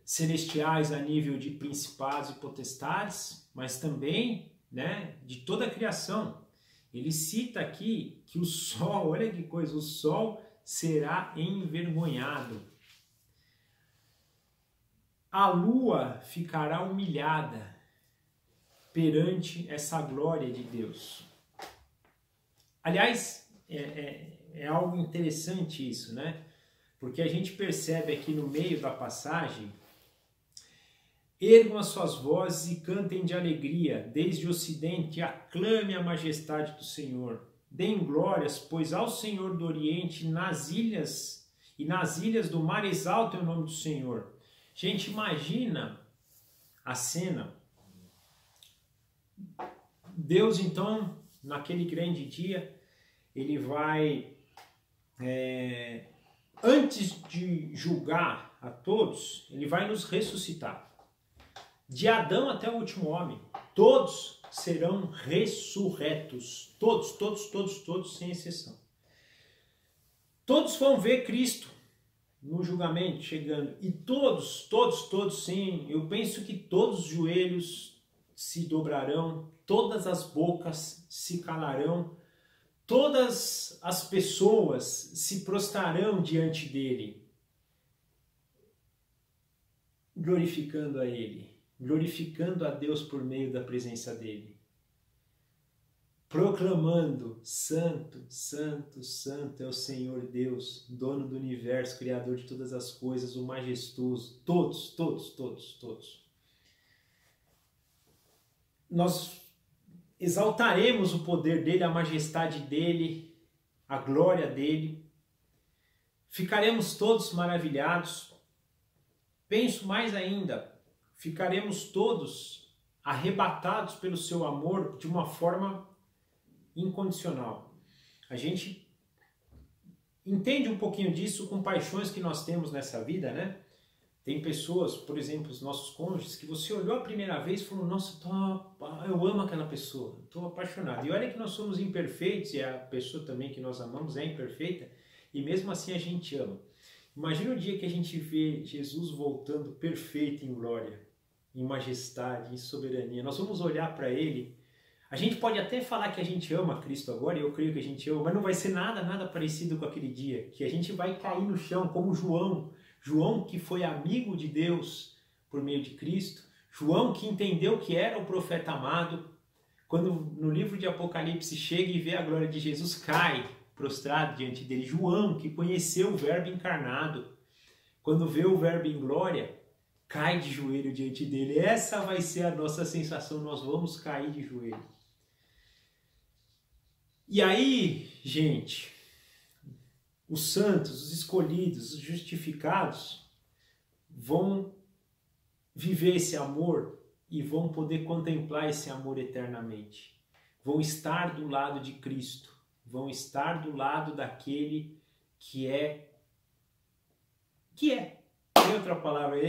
celestiais a nível de principados e potestades, mas também, né, de toda a criação. Ele cita aqui que o sol, olha que coisa, o sol será envergonhado. A lua ficará humilhada perante essa glória de Deus. Aliás, é algo interessante isso, né? Porque a gente percebe aqui no meio da passagem: ergam as suas vozes e cantem de alegria, desde o ocidente aclame a majestade do Senhor. Deem glórias, pois ao Senhor do Oriente, nas ilhas do mar exaltem o nome do Senhor. Gente, imagina a cena. Deus, então, naquele grande dia, ele vai, antes de julgar a todos, ele vai nos ressuscitar. De Adão até o último homem, todos serão ressurretos. Todos, todos, todos, todos, sem exceção. Todos vão ver Cristo no julgamento chegando. E todos, todos, todos, sim, eu penso que todos os joelhos se dobrarão, todas as bocas se calarão, todas as pessoas se prostrarão diante dele, glorificando a ele, glorificando a Deus por meio da presença dele, proclamando: Santo, Santo, Santo é o Senhor Deus, dono do universo, Criador de todas as coisas, o majestoso. Todos, todos, todos, todos. Nós exaltaremos o poder dele, a majestade dele, a glória dele. Ficaremos todos maravilhados. Penso mais ainda, ficaremos todos arrebatados pelo seu amor de uma forma incondicional. A gente entende um pouquinho disso com paixões que nós temos nessa vida, né? Tem pessoas, por exemplo, os nossos cônjuges, que você olhou a primeira vez e falou: nossa, eu amo aquela pessoa, estou apaixonado. E olha que nós somos imperfeitos, e a pessoa também que nós amamos é imperfeita, e mesmo assim a gente ama. Imagina o dia que a gente vê Jesus voltando perfeito em glória, em majestade, em soberania. Nós vamos olhar para ele. A gente pode até falar que a gente ama Cristo agora, e eu creio que a gente ama, mas não vai ser nada parecido com aquele dia, que a gente vai cair no chão, como João. João, que foi amigo de Deus por meio de Cristo. João, que entendeu que era o profeta amado. Quando no livro de Apocalipse chega e vê a glória de Jesus, cai prostrado diante dele. João, que conheceu o Verbo encarnado. Quando vê o Verbo em glória, cai de joelho diante dele. Essa vai ser a nossa sensação, nós vamos cair de joelho. E aí, gente, os santos, os escolhidos, os justificados vão viver esse amor e vão poder contemplar esse amor eternamente. Vão estar do lado de Cristo, vão estar do lado daquele que é. Tem outra palavra.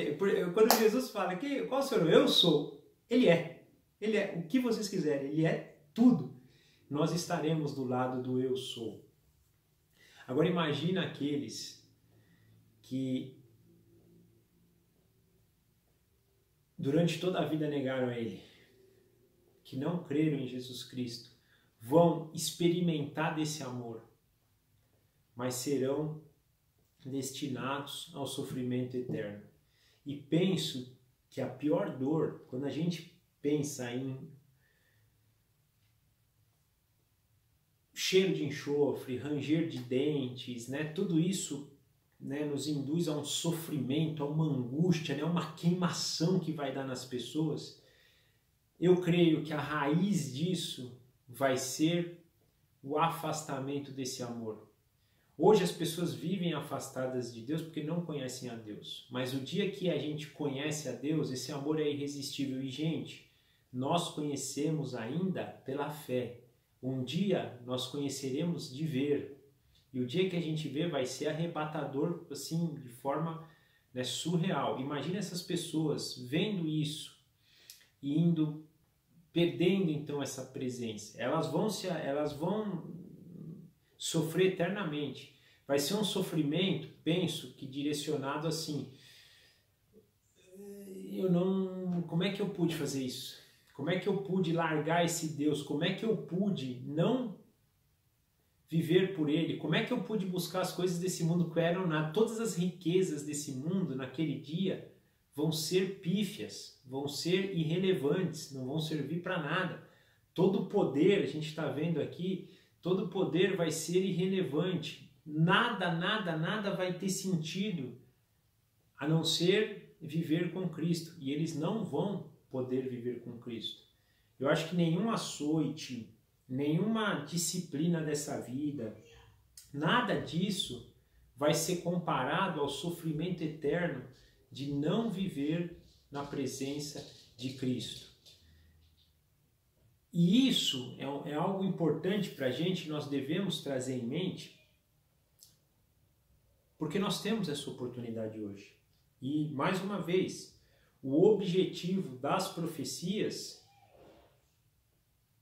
Quando Jesus fala que qual sou eu sou, ele é. Ele é o que vocês quiserem, ele é tudo. Nós estaremos do lado do eu sou. Agora imagina aqueles que durante toda a vida negaram a ele, que não creram em Jesus Cristo, vão experimentar desse amor, mas serão destinados ao sofrimento eterno. E penso que a pior dor, quando a gente pensa em cheiro de enxofre, ranger de dentes, né? Tudo isso, né, nos induz a um sofrimento, a uma angústia, né, uma queimação que vai dar nas pessoas. Eu creio que a raiz disso vai ser o afastamento desse amor. Hoje as pessoas vivem afastadas de Deus porque não conhecem a Deus. Mas o dia que a gente conhece a Deus, esse amor é irresistível. E, gente, nós conhecemos ainda pela fé. Um dia nós conheceremos de ver. E o dia que a gente vê vai ser arrebatador, assim, de forma, né, surreal. Imagina essas pessoas vendo isso e indo, perdendo então essa presença. Elas vão sofrer eternamente. Vai ser um sofrimento, penso, que direcionado assim. Como é que eu pude fazer isso? Como é que eu pude largar esse Deus? Como é que eu pude não viver por Ele? Como é que eu pude buscar as coisas desse mundo que eram nada? Todas as riquezas desse mundo naquele dia vão ser pífias, vão ser irrelevantes, não vão servir para nada. Todo o poder, a gente está vendo aqui, todo poder vai ser irrelevante. Nada vai ter sentido a não ser viver com Cristo. E eles não vão poder viver com Cristo. Eu acho que nenhum açoite, nenhuma disciplina dessa vida, nada disso vai ser comparado ao sofrimento eterno de não viver na presença de Cristo. E isso é algo importante para a gente, nós devemos trazer em mente, porque nós temos essa oportunidade hoje. E, mais uma vez, o objetivo das profecias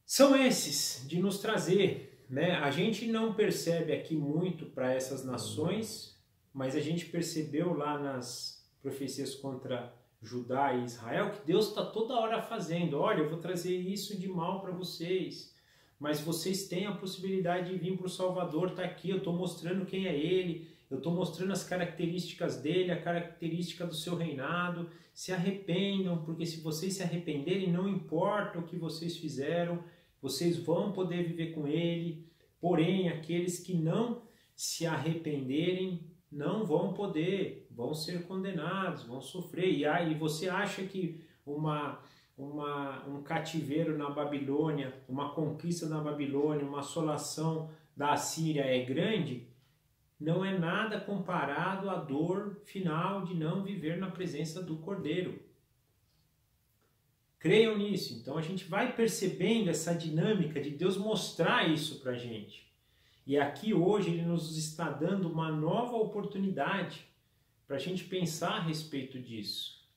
são esses, de nos trazer, né? A gente não percebe aqui muito para essas nações, mas a gente percebeu lá nas profecias contra Judá e Israel, que Deus está toda hora fazendo. Olha, eu vou trazer isso de mal para vocês, mas vocês têm a possibilidade de vir para o Salvador, está aqui, eu estou mostrando quem é Ele, eu estou mostrando as características dele, a característica do seu reinado. Se arrependam, porque se vocês se arrependerem, não importa o que vocês fizeram, vocês vão poder viver com Ele. Porém, aqueles que não se arrependerem, não vão poder, vão ser condenados, vão sofrer. E aí você acha que um cativeiro na Babilônia, uma conquista na Babilônia, uma assolação da Assíria é grande? Não é nada comparado à dor final de não viver na presença do Cordeiro. Creiam nisso. Então a gente vai percebendo essa dinâmica de Deus mostrar isso para a gente. E aqui hoje Ele nos está dando uma nova oportunidade para a gente pensar a respeito disso.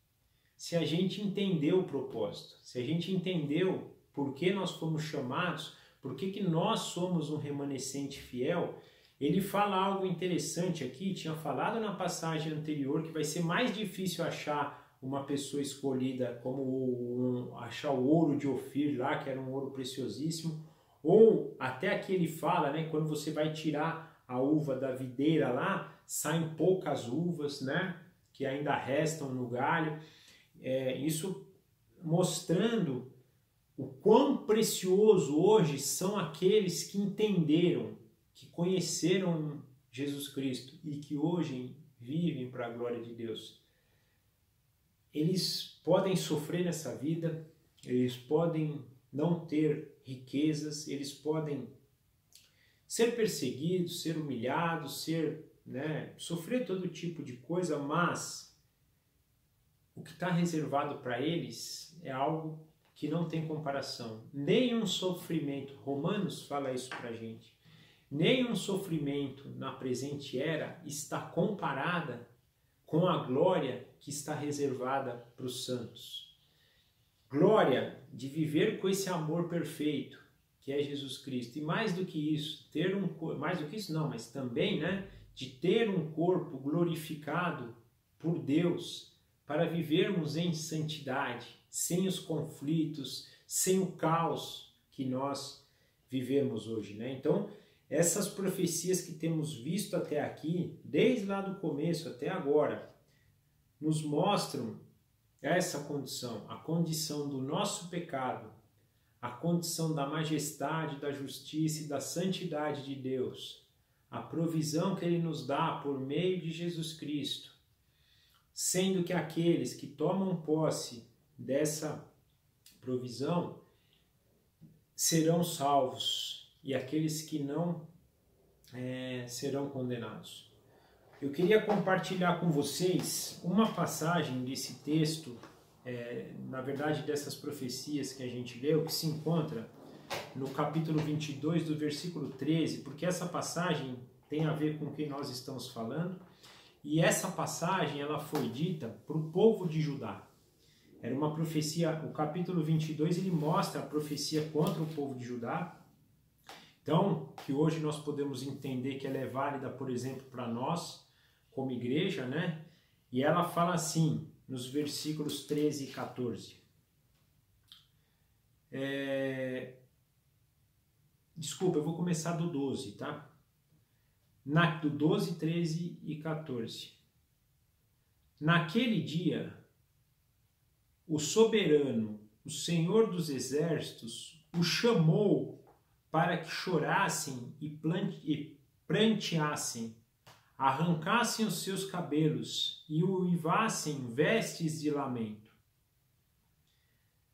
Se a gente entendeu o propósito, se a gente entendeu por que nós fomos chamados, por que nós somos um remanescente fiel, Ele fala algo interessante aqui, tinha falado na passagem anterior que vai ser mais difícil achar uma pessoa escolhida, como achar o ouro de Ofir lá, que era um ouro preciosíssimo, ou até aqui ele fala, né, quando você vai tirar a uva da videira lá, saem poucas uvas, né, que ainda restam no galho, isso mostrando o quão precioso hoje são aqueles que entenderam, que conheceram Jesus Cristo e que hoje vivem para a glória de Deus. Eles podem sofrer nessa vida, eles podem não ter riquezas, eles podem ser perseguidos, ser humilhados, sofrer todo tipo de coisa, mas o que está reservado para eles é algo que não tem comparação. Nenhum sofrimento, Romanos fala isso para a gente, nenhum sofrimento na presente era está comparada com a glória que está reservada para os santos. Glória de viver com esse amor perfeito, que é Jesus Cristo. E mais do que isso, mas também, de ter um corpo glorificado por Deus, para vivermos em santidade, sem os conflitos, sem o caos que nós vivemos hoje, né? Então, essas profecias que temos visto até aqui, desde lá do começo até agora, nos mostram essa condição, a condição do nosso pecado, a condição da majestade, da justiça e da santidade de Deus, a provisão que Ele nos dá por meio de Jesus Cristo, sendo que aqueles que tomam posse dessa provisão serão salvos, e aqueles que não serão condenados. Eu queria compartilhar com vocês uma passagem desse texto, na verdade dessas profecias que a gente leu, que se encontra no capítulo 22 do versículo 13, porque essa passagem tem a ver com o que nós estamos falando, e essa passagem ela foi dita para o povo de Judá. Era uma profecia, o capítulo 22 ele mostra a profecia contra o povo de Judá, então que hoje nós podemos entender que ela é válida, por exemplo, para nós, como igreja, né? E ela fala assim, nos versículos 13 e 14. Desculpa, eu vou começar do 12, tá? Do 12, 13 e 14. Naquele dia, o soberano, o Senhor dos exércitos, o chamou para que chorassem e pranteassem, arrancassem os seus cabelos e uivassem vestes de lamento.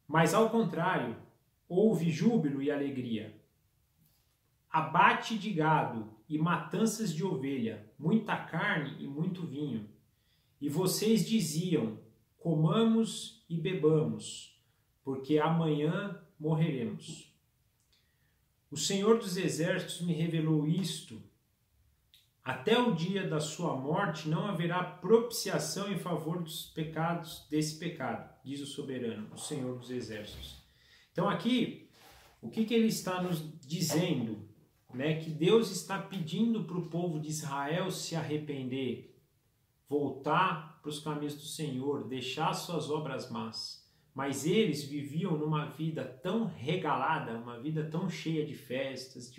Mas ao contrário, houve júbilo e alegria, abate de gado e matanças de ovelha, muita carne e muito vinho. E vocês diziam, comamos e bebamos, porque amanhã morreremos. O Senhor dos Exércitos me revelou isto. Até o dia da sua morte não haverá propiciação em favor dos pecados desse pecado, diz o soberano, o Senhor dos Exércitos. Então aqui, o que ele está nos dizendo? Né? Que Deus está pedindo para o povo de Israel se arrepender, voltar para os caminhos do Senhor, deixar suas obras más. Mas eles viviam numa vida tão regalada, uma vida tão cheia de festas,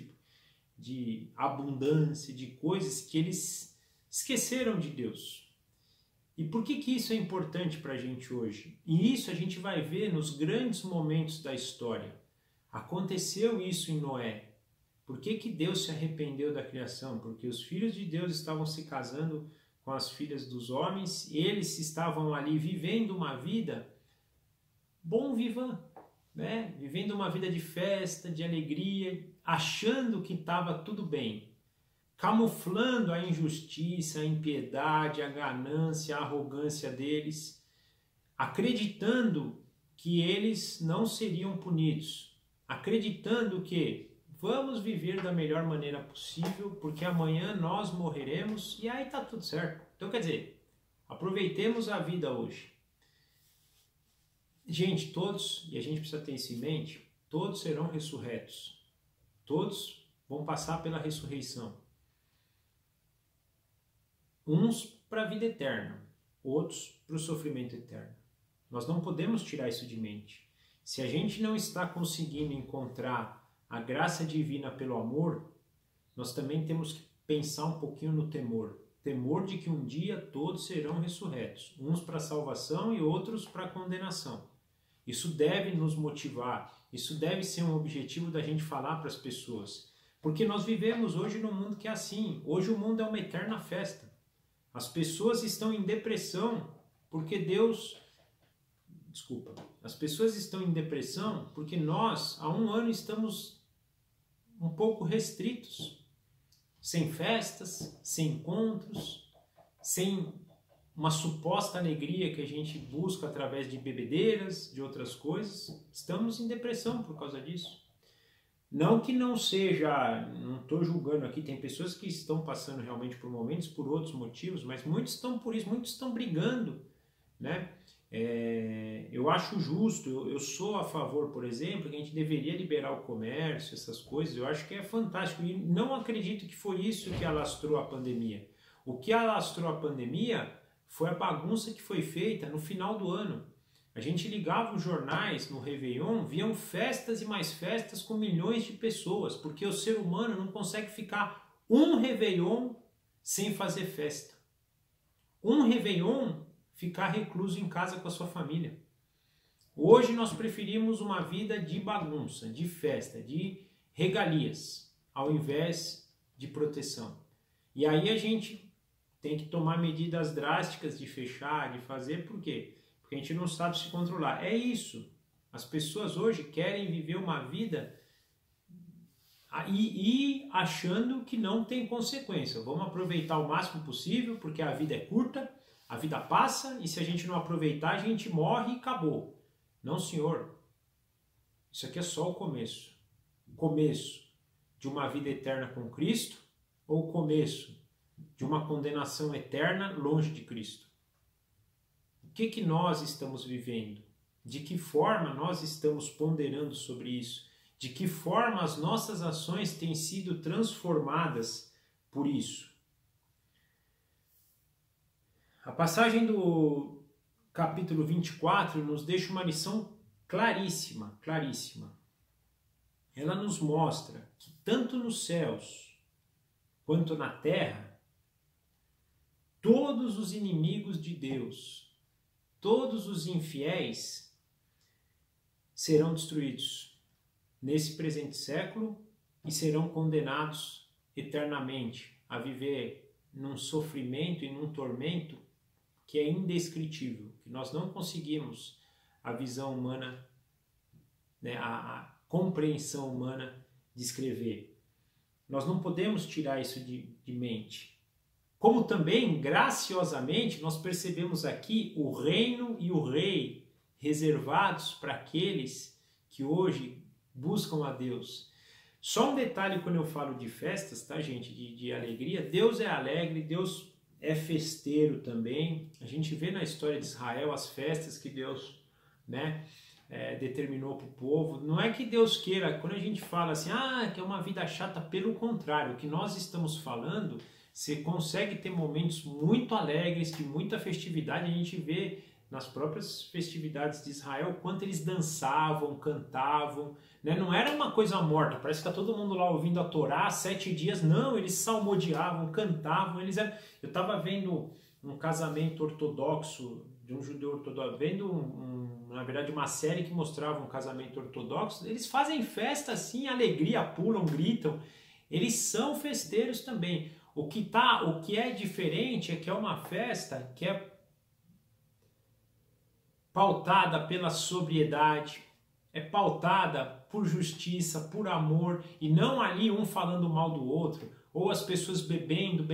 de abundância, de coisas que eles esqueceram de Deus. E por que isso é importante para a gente hoje? E isso a gente vai ver nos grandes momentos da história. Aconteceu isso em Noé. Por que Deus se arrependeu da criação? Porque os filhos de Deus estavam se casando com as filhas dos homens, e eles estavam ali vivendo uma vida bon vivant, né? Vivendo uma vida de festa, de alegria, achando que estava tudo bem, camuflando a injustiça, a impiedade, a ganância, a arrogância deles, acreditando que eles não seriam punidos, acreditando que vamos viver da melhor maneira possível, porque amanhã nós morreremos e aí tá tudo certo. Então, quer dizer, aproveitemos a vida hoje. Gente, todos, e a gente precisa ter isso em mente, todos serão ressurretos. Todos vão passar pela ressurreição. Uns para a vida eterna, outros para o sofrimento eterno. Nós não podemos tirar isso de mente. Se a gente não está conseguindo encontrar a graça divina pelo amor, nós também temos que pensar um pouquinho no temor. Temor de que um dia todos serão ressurretos, uns para a salvação e outros para a condenação. Isso deve nos motivar, isso deve ser um objetivo da gente falar para as pessoas. Porque nós vivemos hoje num mundo que é assim. Hoje o mundo é uma eterna festa. As pessoas estão em depressão porque as pessoas estão em depressão porque nós, há um ano, estamos um pouco restritos, sem festas, sem encontros, sem uma suposta alegria que a gente busca através de bebedeiras, de outras coisas. Estamos em depressão por causa disso. Não que não seja, não estou julgando aqui, tem pessoas que estão passando realmente por momentos, por outros motivos, mas muitos estão por isso, muitos estão brigando, né? Eu acho justo, eu sou a favor, por exemplo, que a gente deveria liberar o comércio, essas coisas, eu acho que é fantástico, e não acredito que foi isso que alastrou a pandemia. O que alastrou a pandemia foi a bagunça que foi feita no final do ano. A gente ligava os jornais no Réveillon, viam festas e mais festas com milhões de pessoas, porque o ser humano não consegue ficar um Réveillon sem fazer festa. Um Réveillon ficar recluso em casa com a sua família. Hoje nós preferimos uma vida de bagunça, de festa, de regalias, ao invés de proteção. E aí a gente tem que tomar medidas drásticas de fechar, de fazer, por quê? Porque a gente não sabe se controlar. É isso. As pessoas hoje querem viver uma vida E achando que não tem consequência. Vamos aproveitar o máximo possível, porque a vida é curta, a vida passa, e se a gente não aproveitar, a gente morre e acabou. Não, senhor. Isso aqui é só o começo. O começo de uma vida eterna com Cristo, ou o começo de uma condenação eterna longe de Cristo. O que nós estamos vivendo? De que forma nós estamos ponderando sobre isso? De que forma as nossas ações têm sido transformadas por isso? A passagem do capítulo 24 nos deixa uma lição claríssima, claríssima. Ela nos mostra que tanto nos céus quanto na terra, todos os inimigos de Deus, todos os infiéis serão destruídos nesse presente século e serão condenados eternamente a viver num sofrimento e num tormento que é indescritível, que nós não conseguimos a visão humana, né, a compreensão humana descrever. Nós não podemos tirar isso de mente. Como também, graciosamente, nós percebemos aqui o reino e o rei reservados para aqueles que hoje buscam a Deus. Só um detalhe quando eu falo de festas, tá, gente? De alegria. Deus é alegre, Deus é festeiro também. A gente vê na história de Israel as festas que Deus, né, determinou para o povo. Não é que Deus queira, quando a gente fala assim, que é uma vida chata, pelo contrário, o que nós estamos falando, você consegue ter momentos muito alegres, de muita festividade. A gente vê nas próprias festividades de Israel quanto eles dançavam, cantavam, né? Não era uma coisa morta, parece que está todo mundo lá ouvindo a Torá 7 dias, não, eles salmodiavam, cantavam, eu estava vendo um casamento ortodoxo, de um judeu ortodoxo, vendo na verdade uma série que mostrava um casamento ortodoxo, eles fazem festa assim, alegria, pulam, gritam, eles são festeiros também. O que é diferente é que é uma festa que é pautada pela sobriedade, é pautada por justiça, por amor, e não ali um falando mal do outro, ou as pessoas bebendo,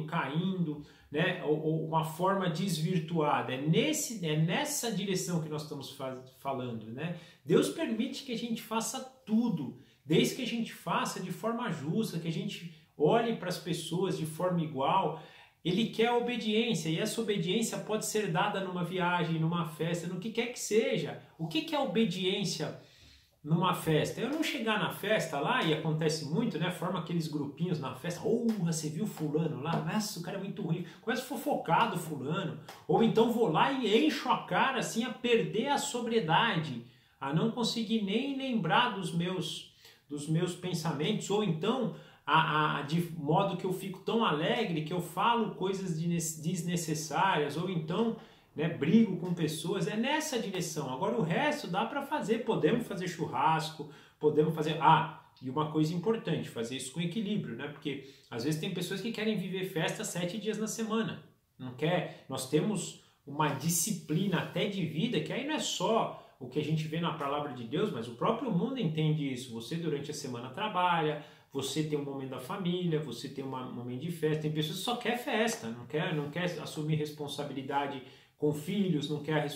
caindo, né? ou uma forma desvirtuada. É nessa direção que nós estamos falando. Né? Deus permite que a gente faça tudo, desde que a gente faça de forma justa, que a gente olhe para as pessoas de forma igual. Ele quer a obediência, e essa obediência pode ser dada numa viagem, numa festa, no que quer que seja. O que é obediência numa festa? Eu não chegar na festa lá, e acontece muito, né? Forma aqueles grupinhos na festa. Você viu fulano lá? Nossa, o cara é muito ruim. Começa a fofocar do fulano. Ou então vou lá e encho a cara, assim, a perder a sobriedade, a não conseguir nem lembrar dos meus pensamentos, ou então de modo que eu fico tão alegre que eu falo coisas desnecessárias, ou então, né, brigo com pessoas. É nessa direção. Agora o resto dá para fazer, podemos fazer churrasco, podemos fazer... e uma coisa importante, fazer isso com equilíbrio, né? Porque às vezes tem pessoas que querem viver festa 7 dias na semana, não quer? Nós temos uma disciplina até de vida, que aí não é só o que a gente vê na palavra de Deus, mas o próprio mundo entende isso. Você durante a semana trabalha, você tem um momento da família, você tem um momento de festa. Tem pessoas que só quer festa, não quer assumir responsabilidade com filhos, não quer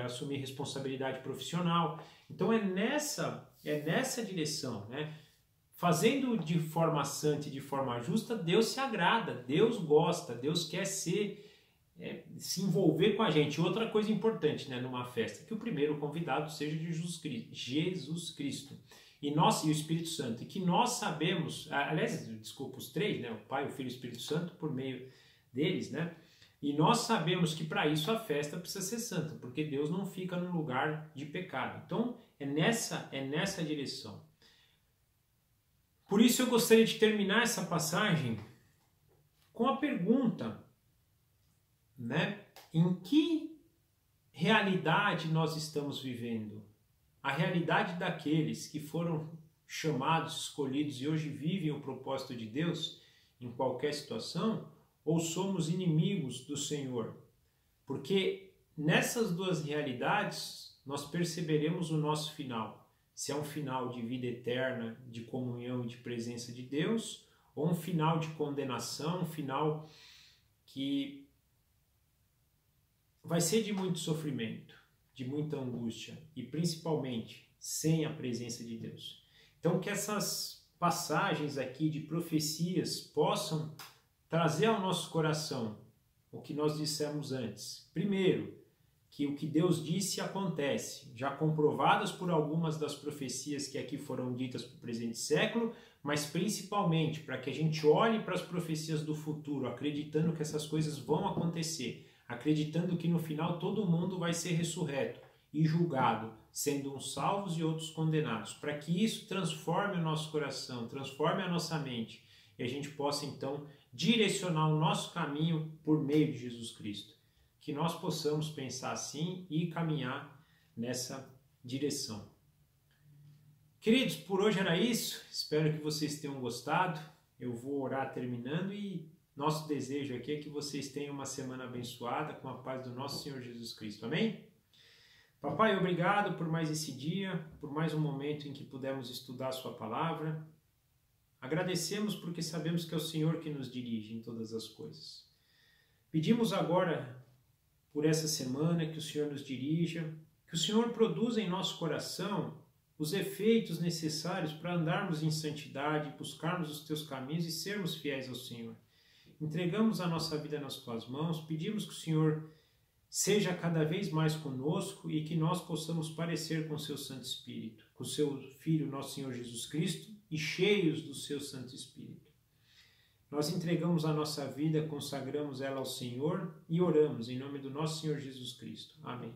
assumir responsabilidade profissional. Então é nessa direção, né? Fazendo de forma santa e de forma justa, Deus se agrada, Deus gosta, Deus quer se envolver com a gente. Outra coisa importante, né, numa festa, que o primeiro convidado seja de Jesus Cristo. E o Espírito Santo, e que nós sabemos, aliás, desculpa, os três, né, o Pai, o Filho e o Espírito Santo, por meio deles, né, e nós sabemos que para isso a festa precisa ser santa, porque Deus não fica num lugar de pecado. Então, é nessa direção. Por isso eu gostaria de terminar essa passagem com a pergunta, né, em que realidade nós estamos vivendo? A realidade daqueles que foram chamados, escolhidos e hoje vivem o propósito de Deus em qualquer situação, ou somos inimigos do Senhor? Porque nessas duas realidades nós perceberemos o nosso final. se é um final de vida eterna, de comunhão e de presença de Deus, ou um final de condenação, um final que vai ser de muito sofrimento, de muita angústia e principalmente sem a presença de Deus. Então que essas passagens aqui de profecias possam trazer ao nosso coração o que nós dissemos antes. Primeiro, que o que Deus disse acontece, já comprovadas por algumas das profecias que aqui foram ditas para o presente século, mas principalmente para que a gente olhe para as profecias do futuro, acreditando que essas coisas vão acontecer, acreditando que no final todo mundo vai ser ressurreto e julgado, sendo uns salvos e outros condenados, para que isso transforme o nosso coração, transforme a nossa mente e a gente possa então direcionar o nosso caminho por meio de Jesus Cristo. Que nós possamos pensar assim e caminhar nessa direção. Queridos, por hoje era isso. Espero que vocês tenham gostado. Eu vou orar terminando e nosso desejo aqui é que vocês tenham uma semana abençoada com a paz do nosso Senhor Jesus Cristo. Amém? Papai, obrigado por mais esse dia, por mais um momento em que pudemos estudar a sua palavra. Agradecemos porque sabemos que é o Senhor que nos dirige em todas as coisas. Pedimos agora por essa semana, que o Senhor nos dirija, que o Senhor produza em nosso coração os efeitos necessários para andarmos em santidade, buscarmos os teus caminhos e sermos fiéis ao Senhor. Entregamos a nossa vida nas tuas mãos, pedimos que o Senhor seja cada vez mais conosco e que nós possamos parecer com o seu Santo Espírito, com o seu Filho, nosso Senhor Jesus Cristo, e cheios do seu Santo Espírito. Nós entregamos a nossa vida, consagramos ela ao Senhor e oramos em nome do nosso Senhor Jesus Cristo. Amém.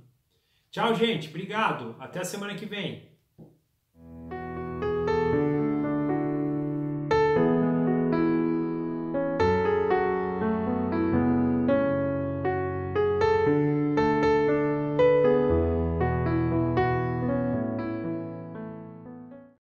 Tchau, gente. Obrigado. Até a semana que vem.